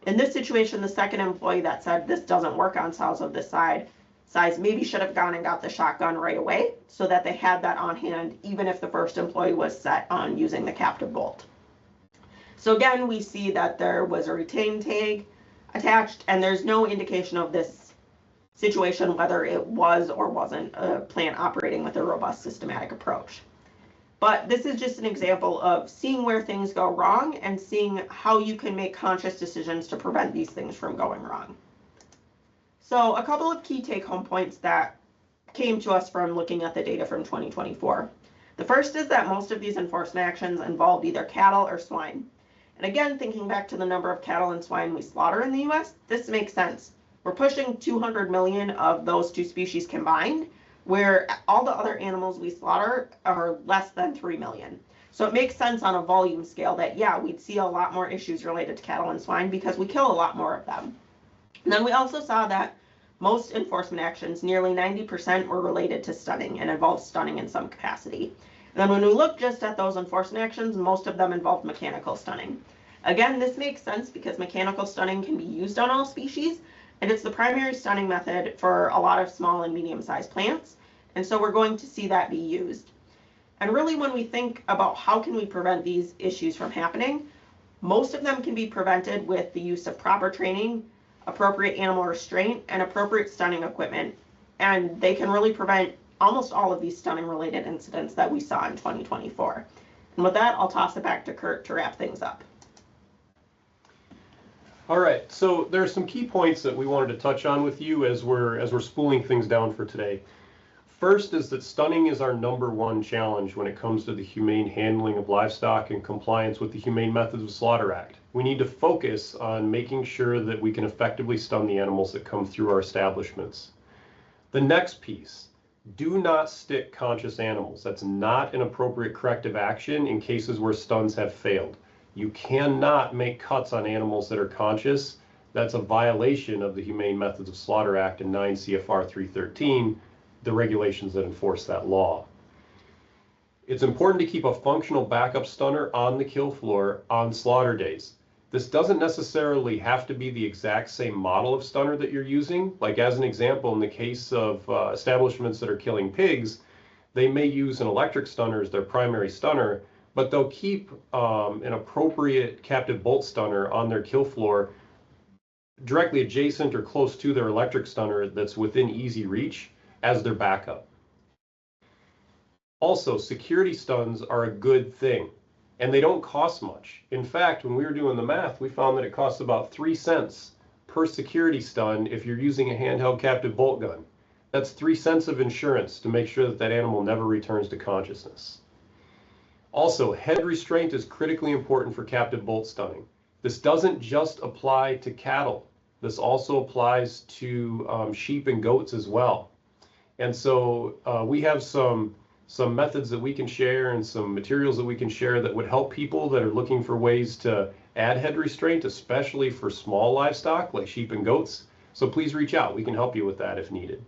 [SPEAKER 3] In this situation, the second employee that said this doesn't work on sows of this size maybe should have gone and got the shotgun right away so that they had that on hand, even if the first employee was set on using the captive bolt. So again, we see that there was a retain tag attached, and there's no indication of this situation whether it was or wasn't a plant operating with a robust systematic approach. But this is just an example of seeing where things go wrong and seeing how you can make conscious decisions to prevent these things from going wrong. So a couple of key take-home points that came to us from looking at the data from 2024. The first is that most of these enforcement actions involved either cattle or swine. And again, thinking back to the number of cattle and swine we slaughter in the US, this makes sense. We're pushing 200 million of those two species combined, where all the other animals we slaughter are less than 3 million. So it makes sense on a volume scale that, yeah, we'd see a lot more issues related to cattle and swine because we kill a lot more of them. And then we also saw that most enforcement actions, nearly 90%, were related to stunning and involved stunning in some capacity. And then when we look just at those enforcement actions, most of them involved mechanical stunning. Again, this makes sense because mechanical stunning can be used on all species, and it's the primary stunning method for a lot of small and medium-sized plants. And so we're going to see that be used. And really, when we think about how can we prevent these issues from happening, most of them can be prevented with the use of proper training, appropriate animal restraint, and appropriate stunning equipment. And they can really prevent almost all of these stunning-related incidents that we saw in 2024. And with that, I'll toss it back to Kurt to wrap things up.
[SPEAKER 2] All right, so there are some key points that we wanted to touch on with you as we're spooling things down for today. First is that stunning is our #1 challenge when it comes to the humane handling of livestock and compliance with the Humane Methods of Slaughter Act. We need to focus on making sure that we can effectively stun the animals that come through our establishments. The next piece, do not stick conscious animals. That's not an appropriate corrective action in cases where stuns have failed. You cannot make cuts on animals that are conscious. That's a violation of the Humane Methods of Slaughter Act and 9 CFR 313, the regulations that enforce that law. It's important to keep a functional backup stunner on the kill floor on slaughter days. This doesn't necessarily have to be the exact same model of stunner that you're using. Like as an example, in the case of establishments that are killing pigs, they may use an electric stunner as their primary stunner, but they'll keep an appropriate captive bolt stunner on their kill floor directly adjacent or close to their electric stunner that's within easy reach as their backup. Also, security stuns are a good thing, and they don't cost much. In fact, when we were doing the math, we found that it costs about 3 cents per security stun if you're using a handheld captive bolt gun. That's 3 cents of insurance to make sure that that animal never returns to consciousness. Also, head restraint is critically important for captive bolt stunning. This doesn't just apply to cattle. This also applies to sheep and goats as well. And so we have some methods that we can share and some materials that we can share that would help people that are looking for ways to add head restraint, especially for small livestock like sheep and goats. So please reach out. We can help you with that if needed.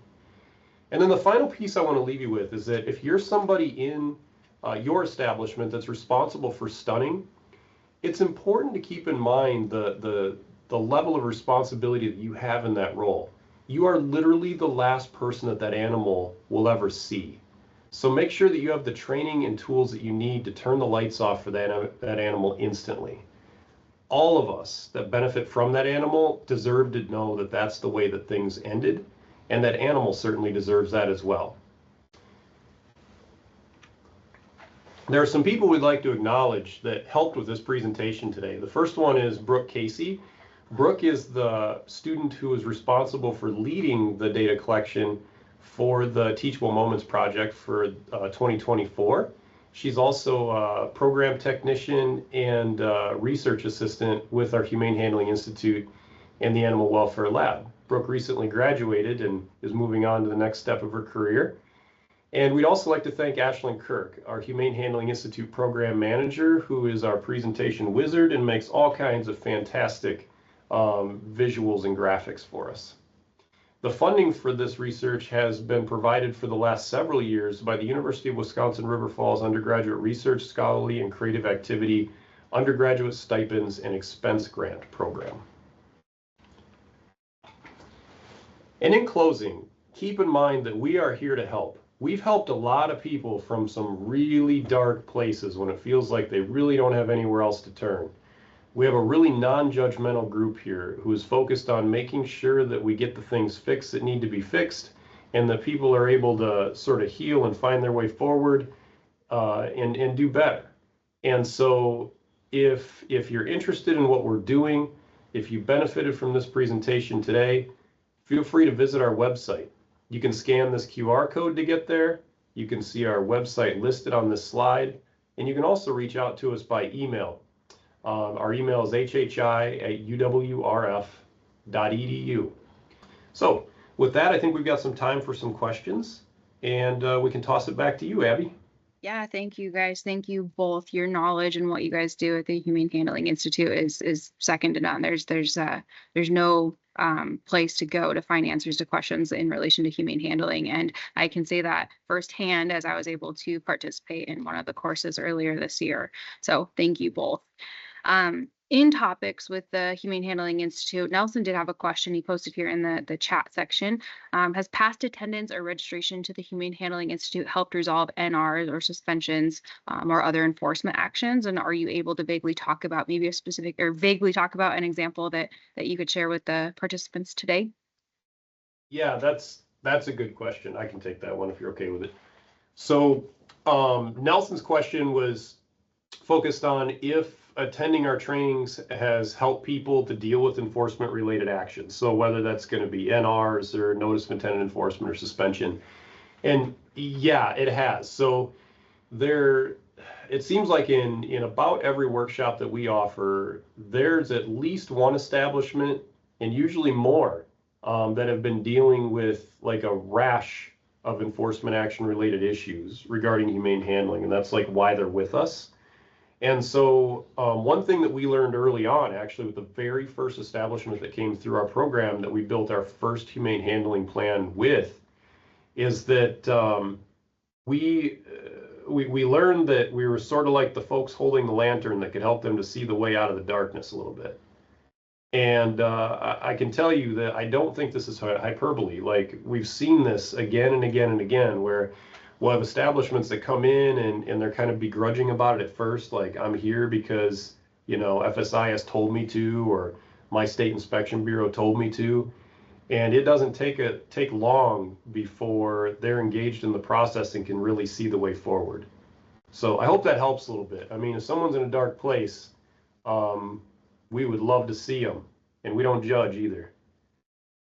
[SPEAKER 2] And then the final piece I want to leave you with is that if you're somebody in your establishment that's responsible for stunning, it's important to keep in mind the level of responsibility that you have in that role. You are literally the last person that that animal will ever see. So make sure that you have the training and tools that you need to turn the lights off for that animal instantly. All of us that benefit from that animal deserve to know that that's the way that things ended, and that animal certainly deserves that as well. There are some people we'd like to acknowledge that helped with this presentation today. The first one is Brooke Casey. Brooke is the student who is responsible for leading the data collection for the Teachable Moments project for 2024. She's also a program technician and research assistant with our Humane Handling Institute and the Animal Welfare Lab. Brooke recently graduated and is moving on to the next step of her career. And we'd also like to thank Ashlyn Kirk, our Humane Handling Institute program manager, who is our presentation wizard and makes all kinds of fantastic visuals and graphics for us. The funding for this research has been provided for the last several years by the University of Wisconsin River Falls Undergraduate Research, Scholarly, and Creative Activity Undergraduate Stipends and Expense Grant Program. And in closing, keep in mind that we are here to help. We've helped a lot of people from some really dark places when it feels like they really don't have anywhere else to turn. We have a really non-judgmental group here who is focused on making sure that we get the things fixed that need to be fixed and that people are able to sort of heal and find their way forward and do better. And so if you're interested in what we're doing, if you benefited from this presentation today, feel free to visit our website. You can scan this QR code to get there. You can see our website listed on this slide, and you can also reach out to us by email. Our email is hhi@uwrf.edu. So with that, I think we've got some time for some questions, and we can toss it back to you, Abby.
[SPEAKER 1] Yeah, thank you guys. Thank you both. Your knowledge and what you guys do at the Humane Handling Institute is second to none. There's no place to go to find answers to questions in relation to humane handling, and I can say that firsthand as I was able to participate in one of the courses earlier this year. So thank you both. In topics with the Humane Handling Institute, Nelson did have a question he posted here in the chat section. Has past attendance or registration to the Humane Handling Institute helped resolve NRs or suspensions or other enforcement actions? And are you able to vaguely talk about maybe a specific or vaguely talk about an example that you could share with the participants today?
[SPEAKER 2] Yeah, that's a good question. I can take that one if you're okay with it. So Nelson's question was focused on if attending our trainings has helped people to deal with enforcement related actions. So whether that's going to be NRs or notice of intended enforcement or suspension. And yeah, it has. So it seems like in about every workshop that we offer, there's at least one establishment and usually more that have been dealing with like a rash of enforcement action related issues regarding humane handling. And that's like why they're with us. And so one thing that we learned early on, actually with the very first establishment that came through our program that we built our first humane handling plan with, is that we learned that we were sort of like the folks holding the lantern that could help them to see the way out of the darkness a little bit. And I can tell you that I don't think this is hyperbole. Like we've seen this again and again and again where we'll have establishments that come in and they're kind of begrudging about it at first, like I'm here because, you know, FSI has told me to, or my state inspection bureau told me to. And it doesn't take long before they're engaged in the process and can really see the way forward. So I hope that helps a little bit. I mean, if someone's in a dark place, we would love to see them, and we don't judge either.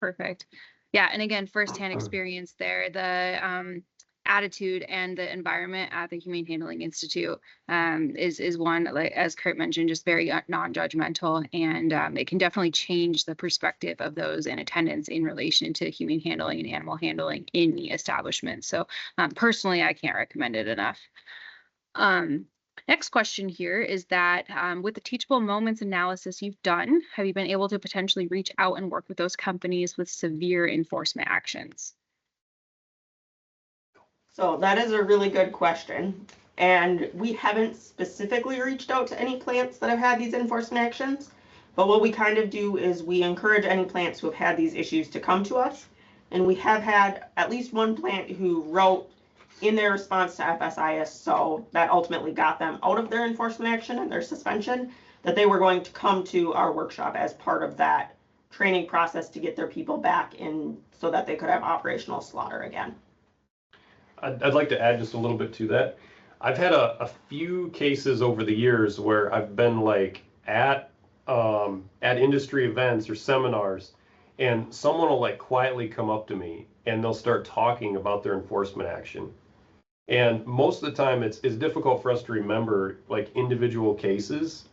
[SPEAKER 1] Perfect. Yeah, and again, firsthand experience there. The attitude and the environment at the Humane Handling Institute is one, like as Kurt mentioned, just very non-judgmental, and it can definitely change the perspective of those in attendance in relation to humane handling and animal handling in the establishment. So personally, I can't recommend it enough. Next question here is that with the teachable moments analysis you've done, have you been able to potentially reach out and work with those companies with severe enforcement actions?
[SPEAKER 3] So that is a really good question. And we haven't specifically reached out to any plants that have had these enforcement actions. But what we kind of do is we encourage any plants who have had these issues to come to us. And we have had at least one plant who wrote in their response to FSIS, so that ultimately got them out of their enforcement action and their suspension, that they were going to come to our workshop as part of that training process to get their people back in so that they could have operational slaughter again.
[SPEAKER 2] I'd like to add just a little bit to that. I've had a few cases over the years where I've been like at industry events or seminars, and someone will like quietly come up to me and they'll start talking about their enforcement action. And most of the time it's difficult for us to remember like individual cases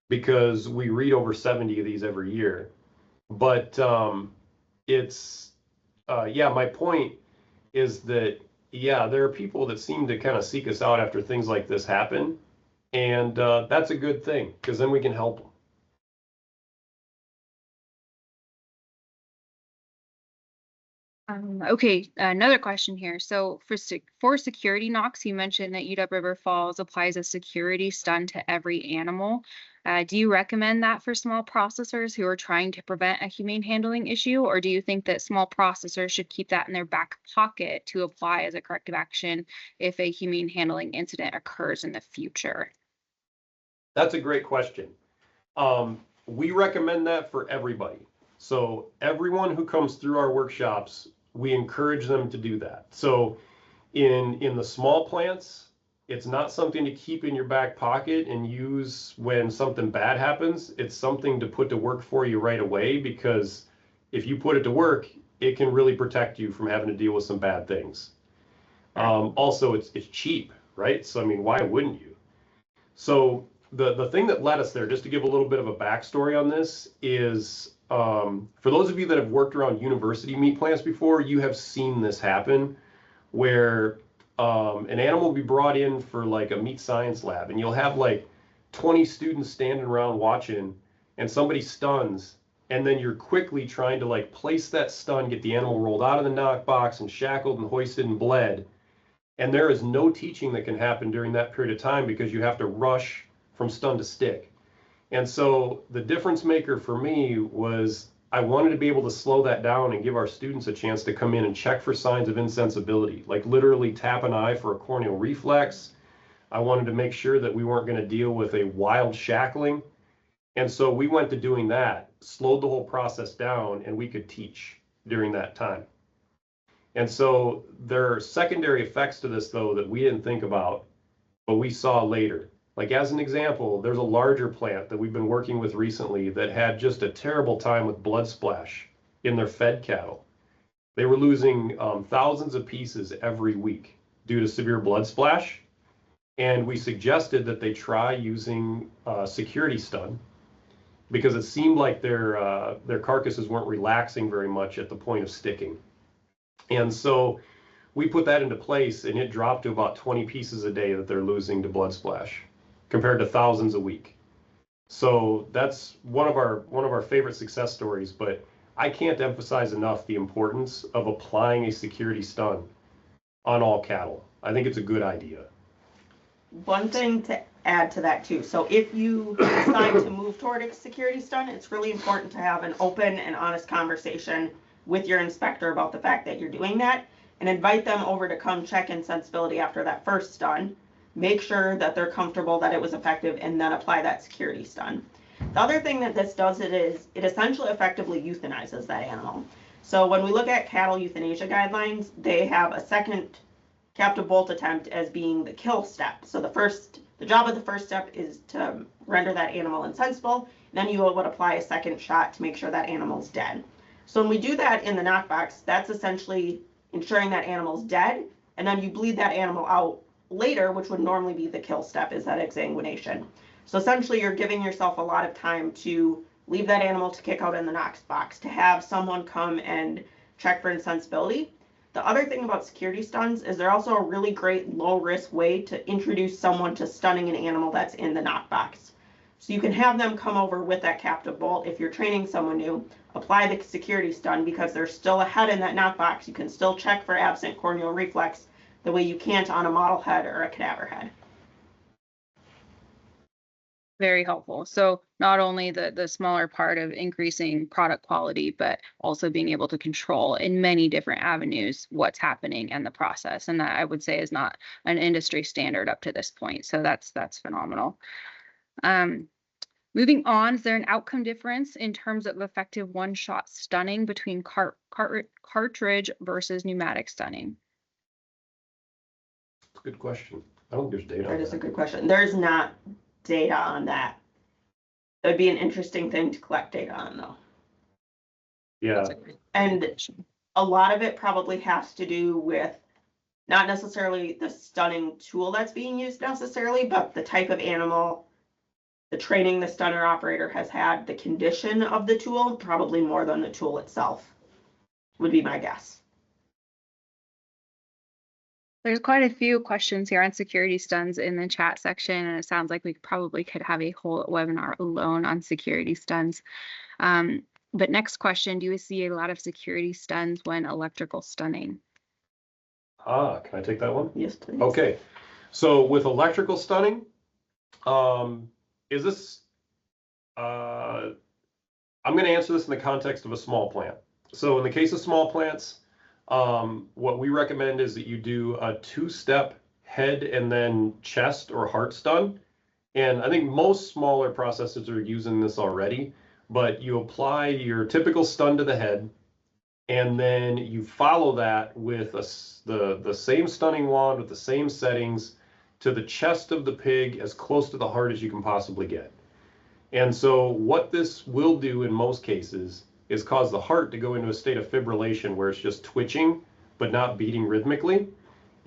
[SPEAKER 2] because we read over 70 of these every year. But yeah, my point is that yeah, there are people that seem to kind of seek us out after things like this happen. And that's a good thing because then we can help them.
[SPEAKER 1] Okay, another question here. So for security knocks, you mentioned that UW River Falls applies a security stun to every animal. Do you recommend that for small processors who are trying to prevent a humane handling issue, or do you think that small processors should keep that in their back pocket to apply as a corrective action if a humane handling incident occurs in the future?
[SPEAKER 2] That's a great question. We recommend that for everybody. So everyone who comes through our workshops, we encourage them to do that. So in the small plants, it's not something to keep in your back pocket and use when something bad happens. It's something to put to work for you right away, because if you put it to work, it can really protect you from having to deal with some bad things. Also, it's cheap, right? So I mean, why wouldn't you? So the thing that led us there, just to give a little bit of a backstory on this, is for those of you that have worked around university meat plants before, you have seen this happen where an animal will be brought in for like a meat science lab, and you'll have like 20 students standing around watching, and somebody stuns, and then you're quickly trying to like place that stun, get the animal rolled out of the knock box and shackled and hoisted and bled. And there is no teaching that can happen during that period of time because you have to rush from stun to stick. And so the difference maker for me was I wanted to be able to slow that down and give our students a chance to come in and check for signs of insensibility, like literally tap an eye for a corneal reflex. I wanted to make sure that we weren't going to deal with a wild shackling. And so we went to doing that, slowed the whole process down, and we could teach during that time. And so there are secondary effects to this, though, that we didn't think about, but we saw later. Like, as an example, there's a larger plant that we've been working with recently that had just a terrible time with blood splash in their fed cattle. They were losing thousands of pieces every week due to severe blood splash. And we suggested that they try using security stun, because it seemed like their carcasses weren't relaxing very much at the point of sticking. And so we put that into place, and it dropped to about 20 pieces a day that they're losing to blood splash compared to thousands a week. So that's one of our favorite success stories, but I can't emphasize enough the importance of applying a security stun on all cattle. I think it's a good idea.
[SPEAKER 3] One thing to add to that too. So if you decide to move toward a security stun, it's really important to have an open and honest conversation with your inspector about the fact that you're doing that, and invite them over to come check in sensibility after that first stun. Make sure that they're comfortable that it was effective, and then apply that security stun. The other thing that this does is it essentially effectively euthanizes that animal. So when we look at cattle euthanasia guidelines, they have a second captive bolt attempt as being the kill step. So the job of the first step is to render that animal insensible, and then you would apply a second shot to make sure that animal's dead. So when we do that in the knockbox, that's essentially ensuring that animal's dead, and then you bleed that animal out later, which would normally be the kill step, is that exsanguination. So essentially you're giving yourself a lot of time to leave that animal to kick out in the knock box, to have someone come and check for insensibility. The other thing about security stuns is they're also a really great low-risk way to introduce someone to stunning an animal that's in the knock box. So you can have them come over with that captive bolt. If you're training someone new, apply the security stun, because there's still a head in that knock box. You can still check for absent corneal reflex the way you can't on a model head or a cadaver head.
[SPEAKER 1] Very helpful. So not only the smaller part of increasing product quality, but also being able to control in many different avenues what's happening and the process. And that, I would say, is not an industry standard up to this point. So that's phenomenal. Moving on, is there an outcome difference in terms of effective one-shot stunning between cartridge versus pneumatic stunning?
[SPEAKER 2] It's a good question. I don't think there's data on
[SPEAKER 3] That is a
[SPEAKER 2] that.
[SPEAKER 3] good question. There's not data on that. It would be an interesting thing to collect data on, though.
[SPEAKER 2] Yeah.
[SPEAKER 3] And a lot of it probably has to do with not necessarily the stunning tool that's being used necessarily, but the type of animal, the training the stunner operator has had, the condition of the tool, probably more than the tool itself, would be my guess.
[SPEAKER 1] There's quite a few questions here on security stuns in the chat section, and it sounds like we probably could have a whole webinar alone on security stuns. But next question, do you see a lot of security stuns when electrical stunning?
[SPEAKER 2] Can I take that one?
[SPEAKER 3] Yes, please.
[SPEAKER 2] Okay. So with electrical stunning, is this, I'm going to answer this in the context of a small plant. So in the case of small plants, what we recommend is that you do a 2-step head and then chest or heart stun. And I think most smaller processors are using this already, but you apply your typical stun to the head, and then you follow that with the same stunning wand with the same settings to the chest of the pig as close to the heart as you can possibly get. And so what this will do in most cases is cause the heart to go into a state of fibrillation where it's just twitching but not beating rhythmically.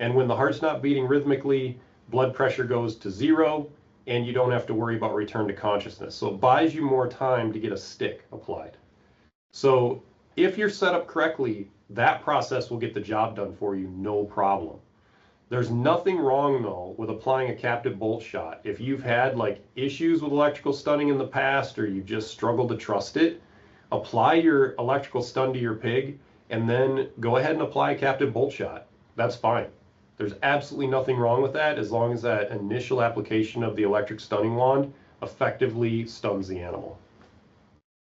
[SPEAKER 2] And when the heart's not beating rhythmically, blood pressure goes to 0 and you don't have to worry about return to consciousness. So it buys you more time to get a stick applied. So if you're set up correctly, that process will get the job done for you, no problem. There's nothing wrong though with applying a captive bolt shot. If you've had like issues with electrical stunning in the past, or you just struggled to trust it, apply your electrical stun to your pig and then go ahead and apply a captive bolt shot. That's fine. There's absolutely nothing wrong with that as long as that initial application of the electric stunning wand effectively stuns the animal.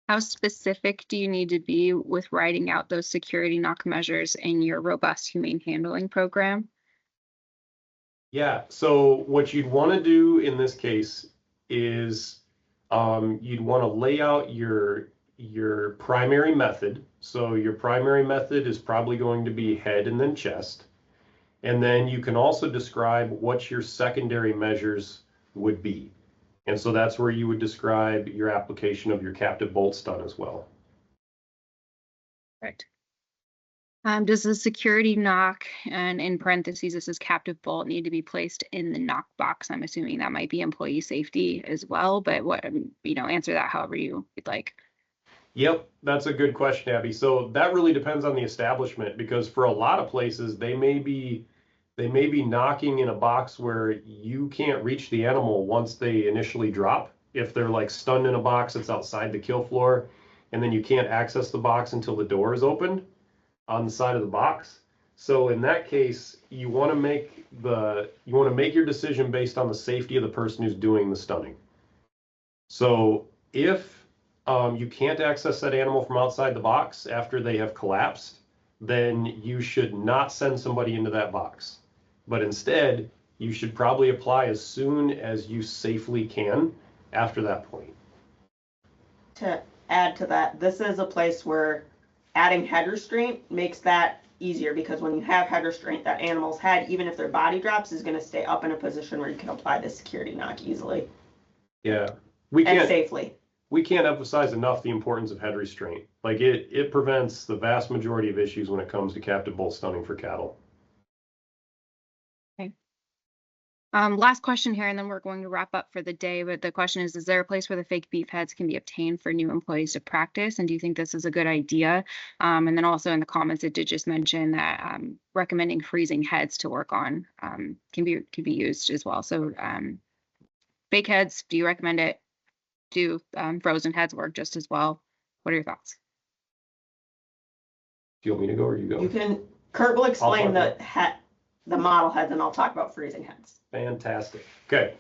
[SPEAKER 1] How specific do you need to be with writing out those security knock measures in your robust humane handling program?
[SPEAKER 2] Yeah, so what you'd want to do in this case is you'd want to lay out your primary method. So your primary method is probably going to be head and then chest. And then you can also describe what your secondary measures would be. And so that's where you would describe your application of your captive bolt stun as well.
[SPEAKER 1] Right. Does the security knock, and in parentheses, this is captive bolt, need to be placed in the knock box? I'm assuming that might be employee safety as well, but what, answer that however you'd like.
[SPEAKER 2] Yep, that's a good question, Abby. So that really depends on the establishment, because for a lot of places, they may be knocking in a box where you can't reach the animal once they initially drop. If they're like stunned in a box that's outside the kill floor, and then you can't access the box until the door is opened on the side of the box. So in that case, you want to make your decision based on the safety of the person who's doing the stunning. So if you can't access that animal from outside the box after they have collapsed, then you should not send somebody into that box. But instead, you should probably apply as soon as you safely can after that point.
[SPEAKER 3] To add to that, this is a place where adding head restraint makes that easier, because when you have head restraint, that animal's head, even if their body drops, is going to stay up in a position where you can apply the security knock easily.
[SPEAKER 2] Yeah,
[SPEAKER 3] and safely.
[SPEAKER 2] We can't emphasize enough the importance of head restraint. Like it prevents the vast majority of issues when it comes to captive bolt stunning for cattle.
[SPEAKER 1] Okay. Last question here, and then we're going to wrap up for the day. But the question is there a place where the fake beef heads can be obtained for new employees to practice? And do you think this is a good idea? And then also in the comments, it did just mention that recommending freezing heads to work on can be used as well. So fake heads, do you recommend it? Do frozen heads work just as well? What are your thoughts?
[SPEAKER 2] Do you want me to go or you go?
[SPEAKER 3] Kurt will explain the model heads, and I'll talk about freezing heads.
[SPEAKER 2] Fantastic. Okay,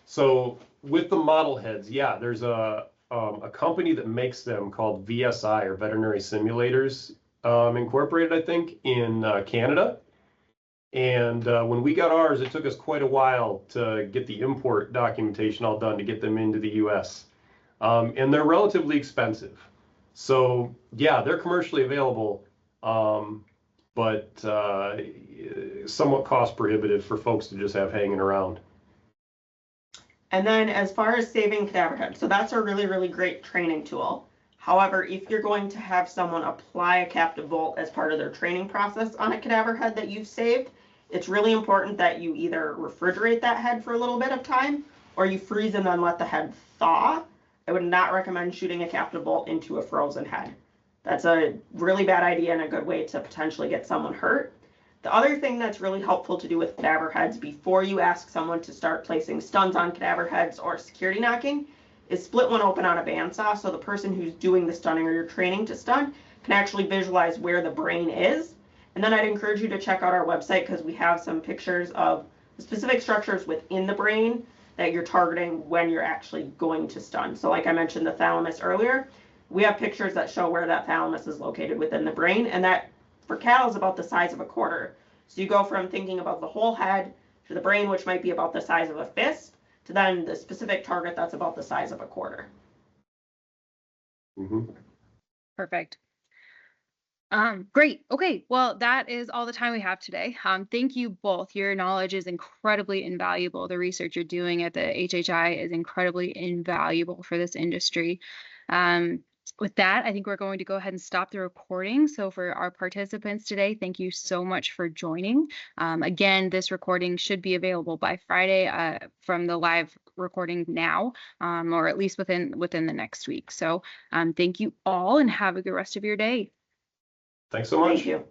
[SPEAKER 2] so with the model heads, yeah, there's a company that makes them called VSI, or Veterinary Simulators Incorporated, I think, in Canada. And when we got ours, it took us quite a while to get the import documentation all done to get them into the US. And they're relatively expensive. So yeah, they're commercially available, but somewhat cost prohibitive for folks to just have hanging around.
[SPEAKER 3] And then as far as saving cadaver heads, so that's a really, really great training tool. However, if you're going to have someone apply a captive bolt as part of their training process on a cadaver head that you've saved, it's really important that you either refrigerate that head for a little bit of time, or you freeze and then let the head thaw. I would not recommend shooting a captive bolt into a frozen head. That's a really bad idea and a good way to potentially get someone hurt. The other thing that's really helpful to do with cadaver heads before you ask someone to start placing stuns on cadaver heads or security knocking is split one open on a bandsaw so the person who's doing the stunning or you're training to stun can actually visualize where the brain is. And then I'd encourage you to check out our website because we have some pictures of the specific structures within the brain that you're targeting when you're actually going to stun. So like I mentioned the thalamus earlier, we have pictures that show where that thalamus is located within the brain, and that for cattle is about the size of a quarter. So you go from thinking about the whole head to the brain, which might be about the size of a fist, to then the specific target that's about the size of a quarter.
[SPEAKER 2] Mm-hmm.
[SPEAKER 1] Perfect. Great. Okay. Well, that is all the time we have today. Thank you both. Your knowledge is incredibly invaluable. The research you're doing at the HHI is incredibly invaluable for this industry. With that, I think we're going to go ahead and stop the recording. So for our participants today, thank you so much for joining. Again, this recording should be available by Friday from the live recording now, or at least within the next week. So thank you all and have a good rest of your day.
[SPEAKER 2] Thanks so much.
[SPEAKER 3] Thank you.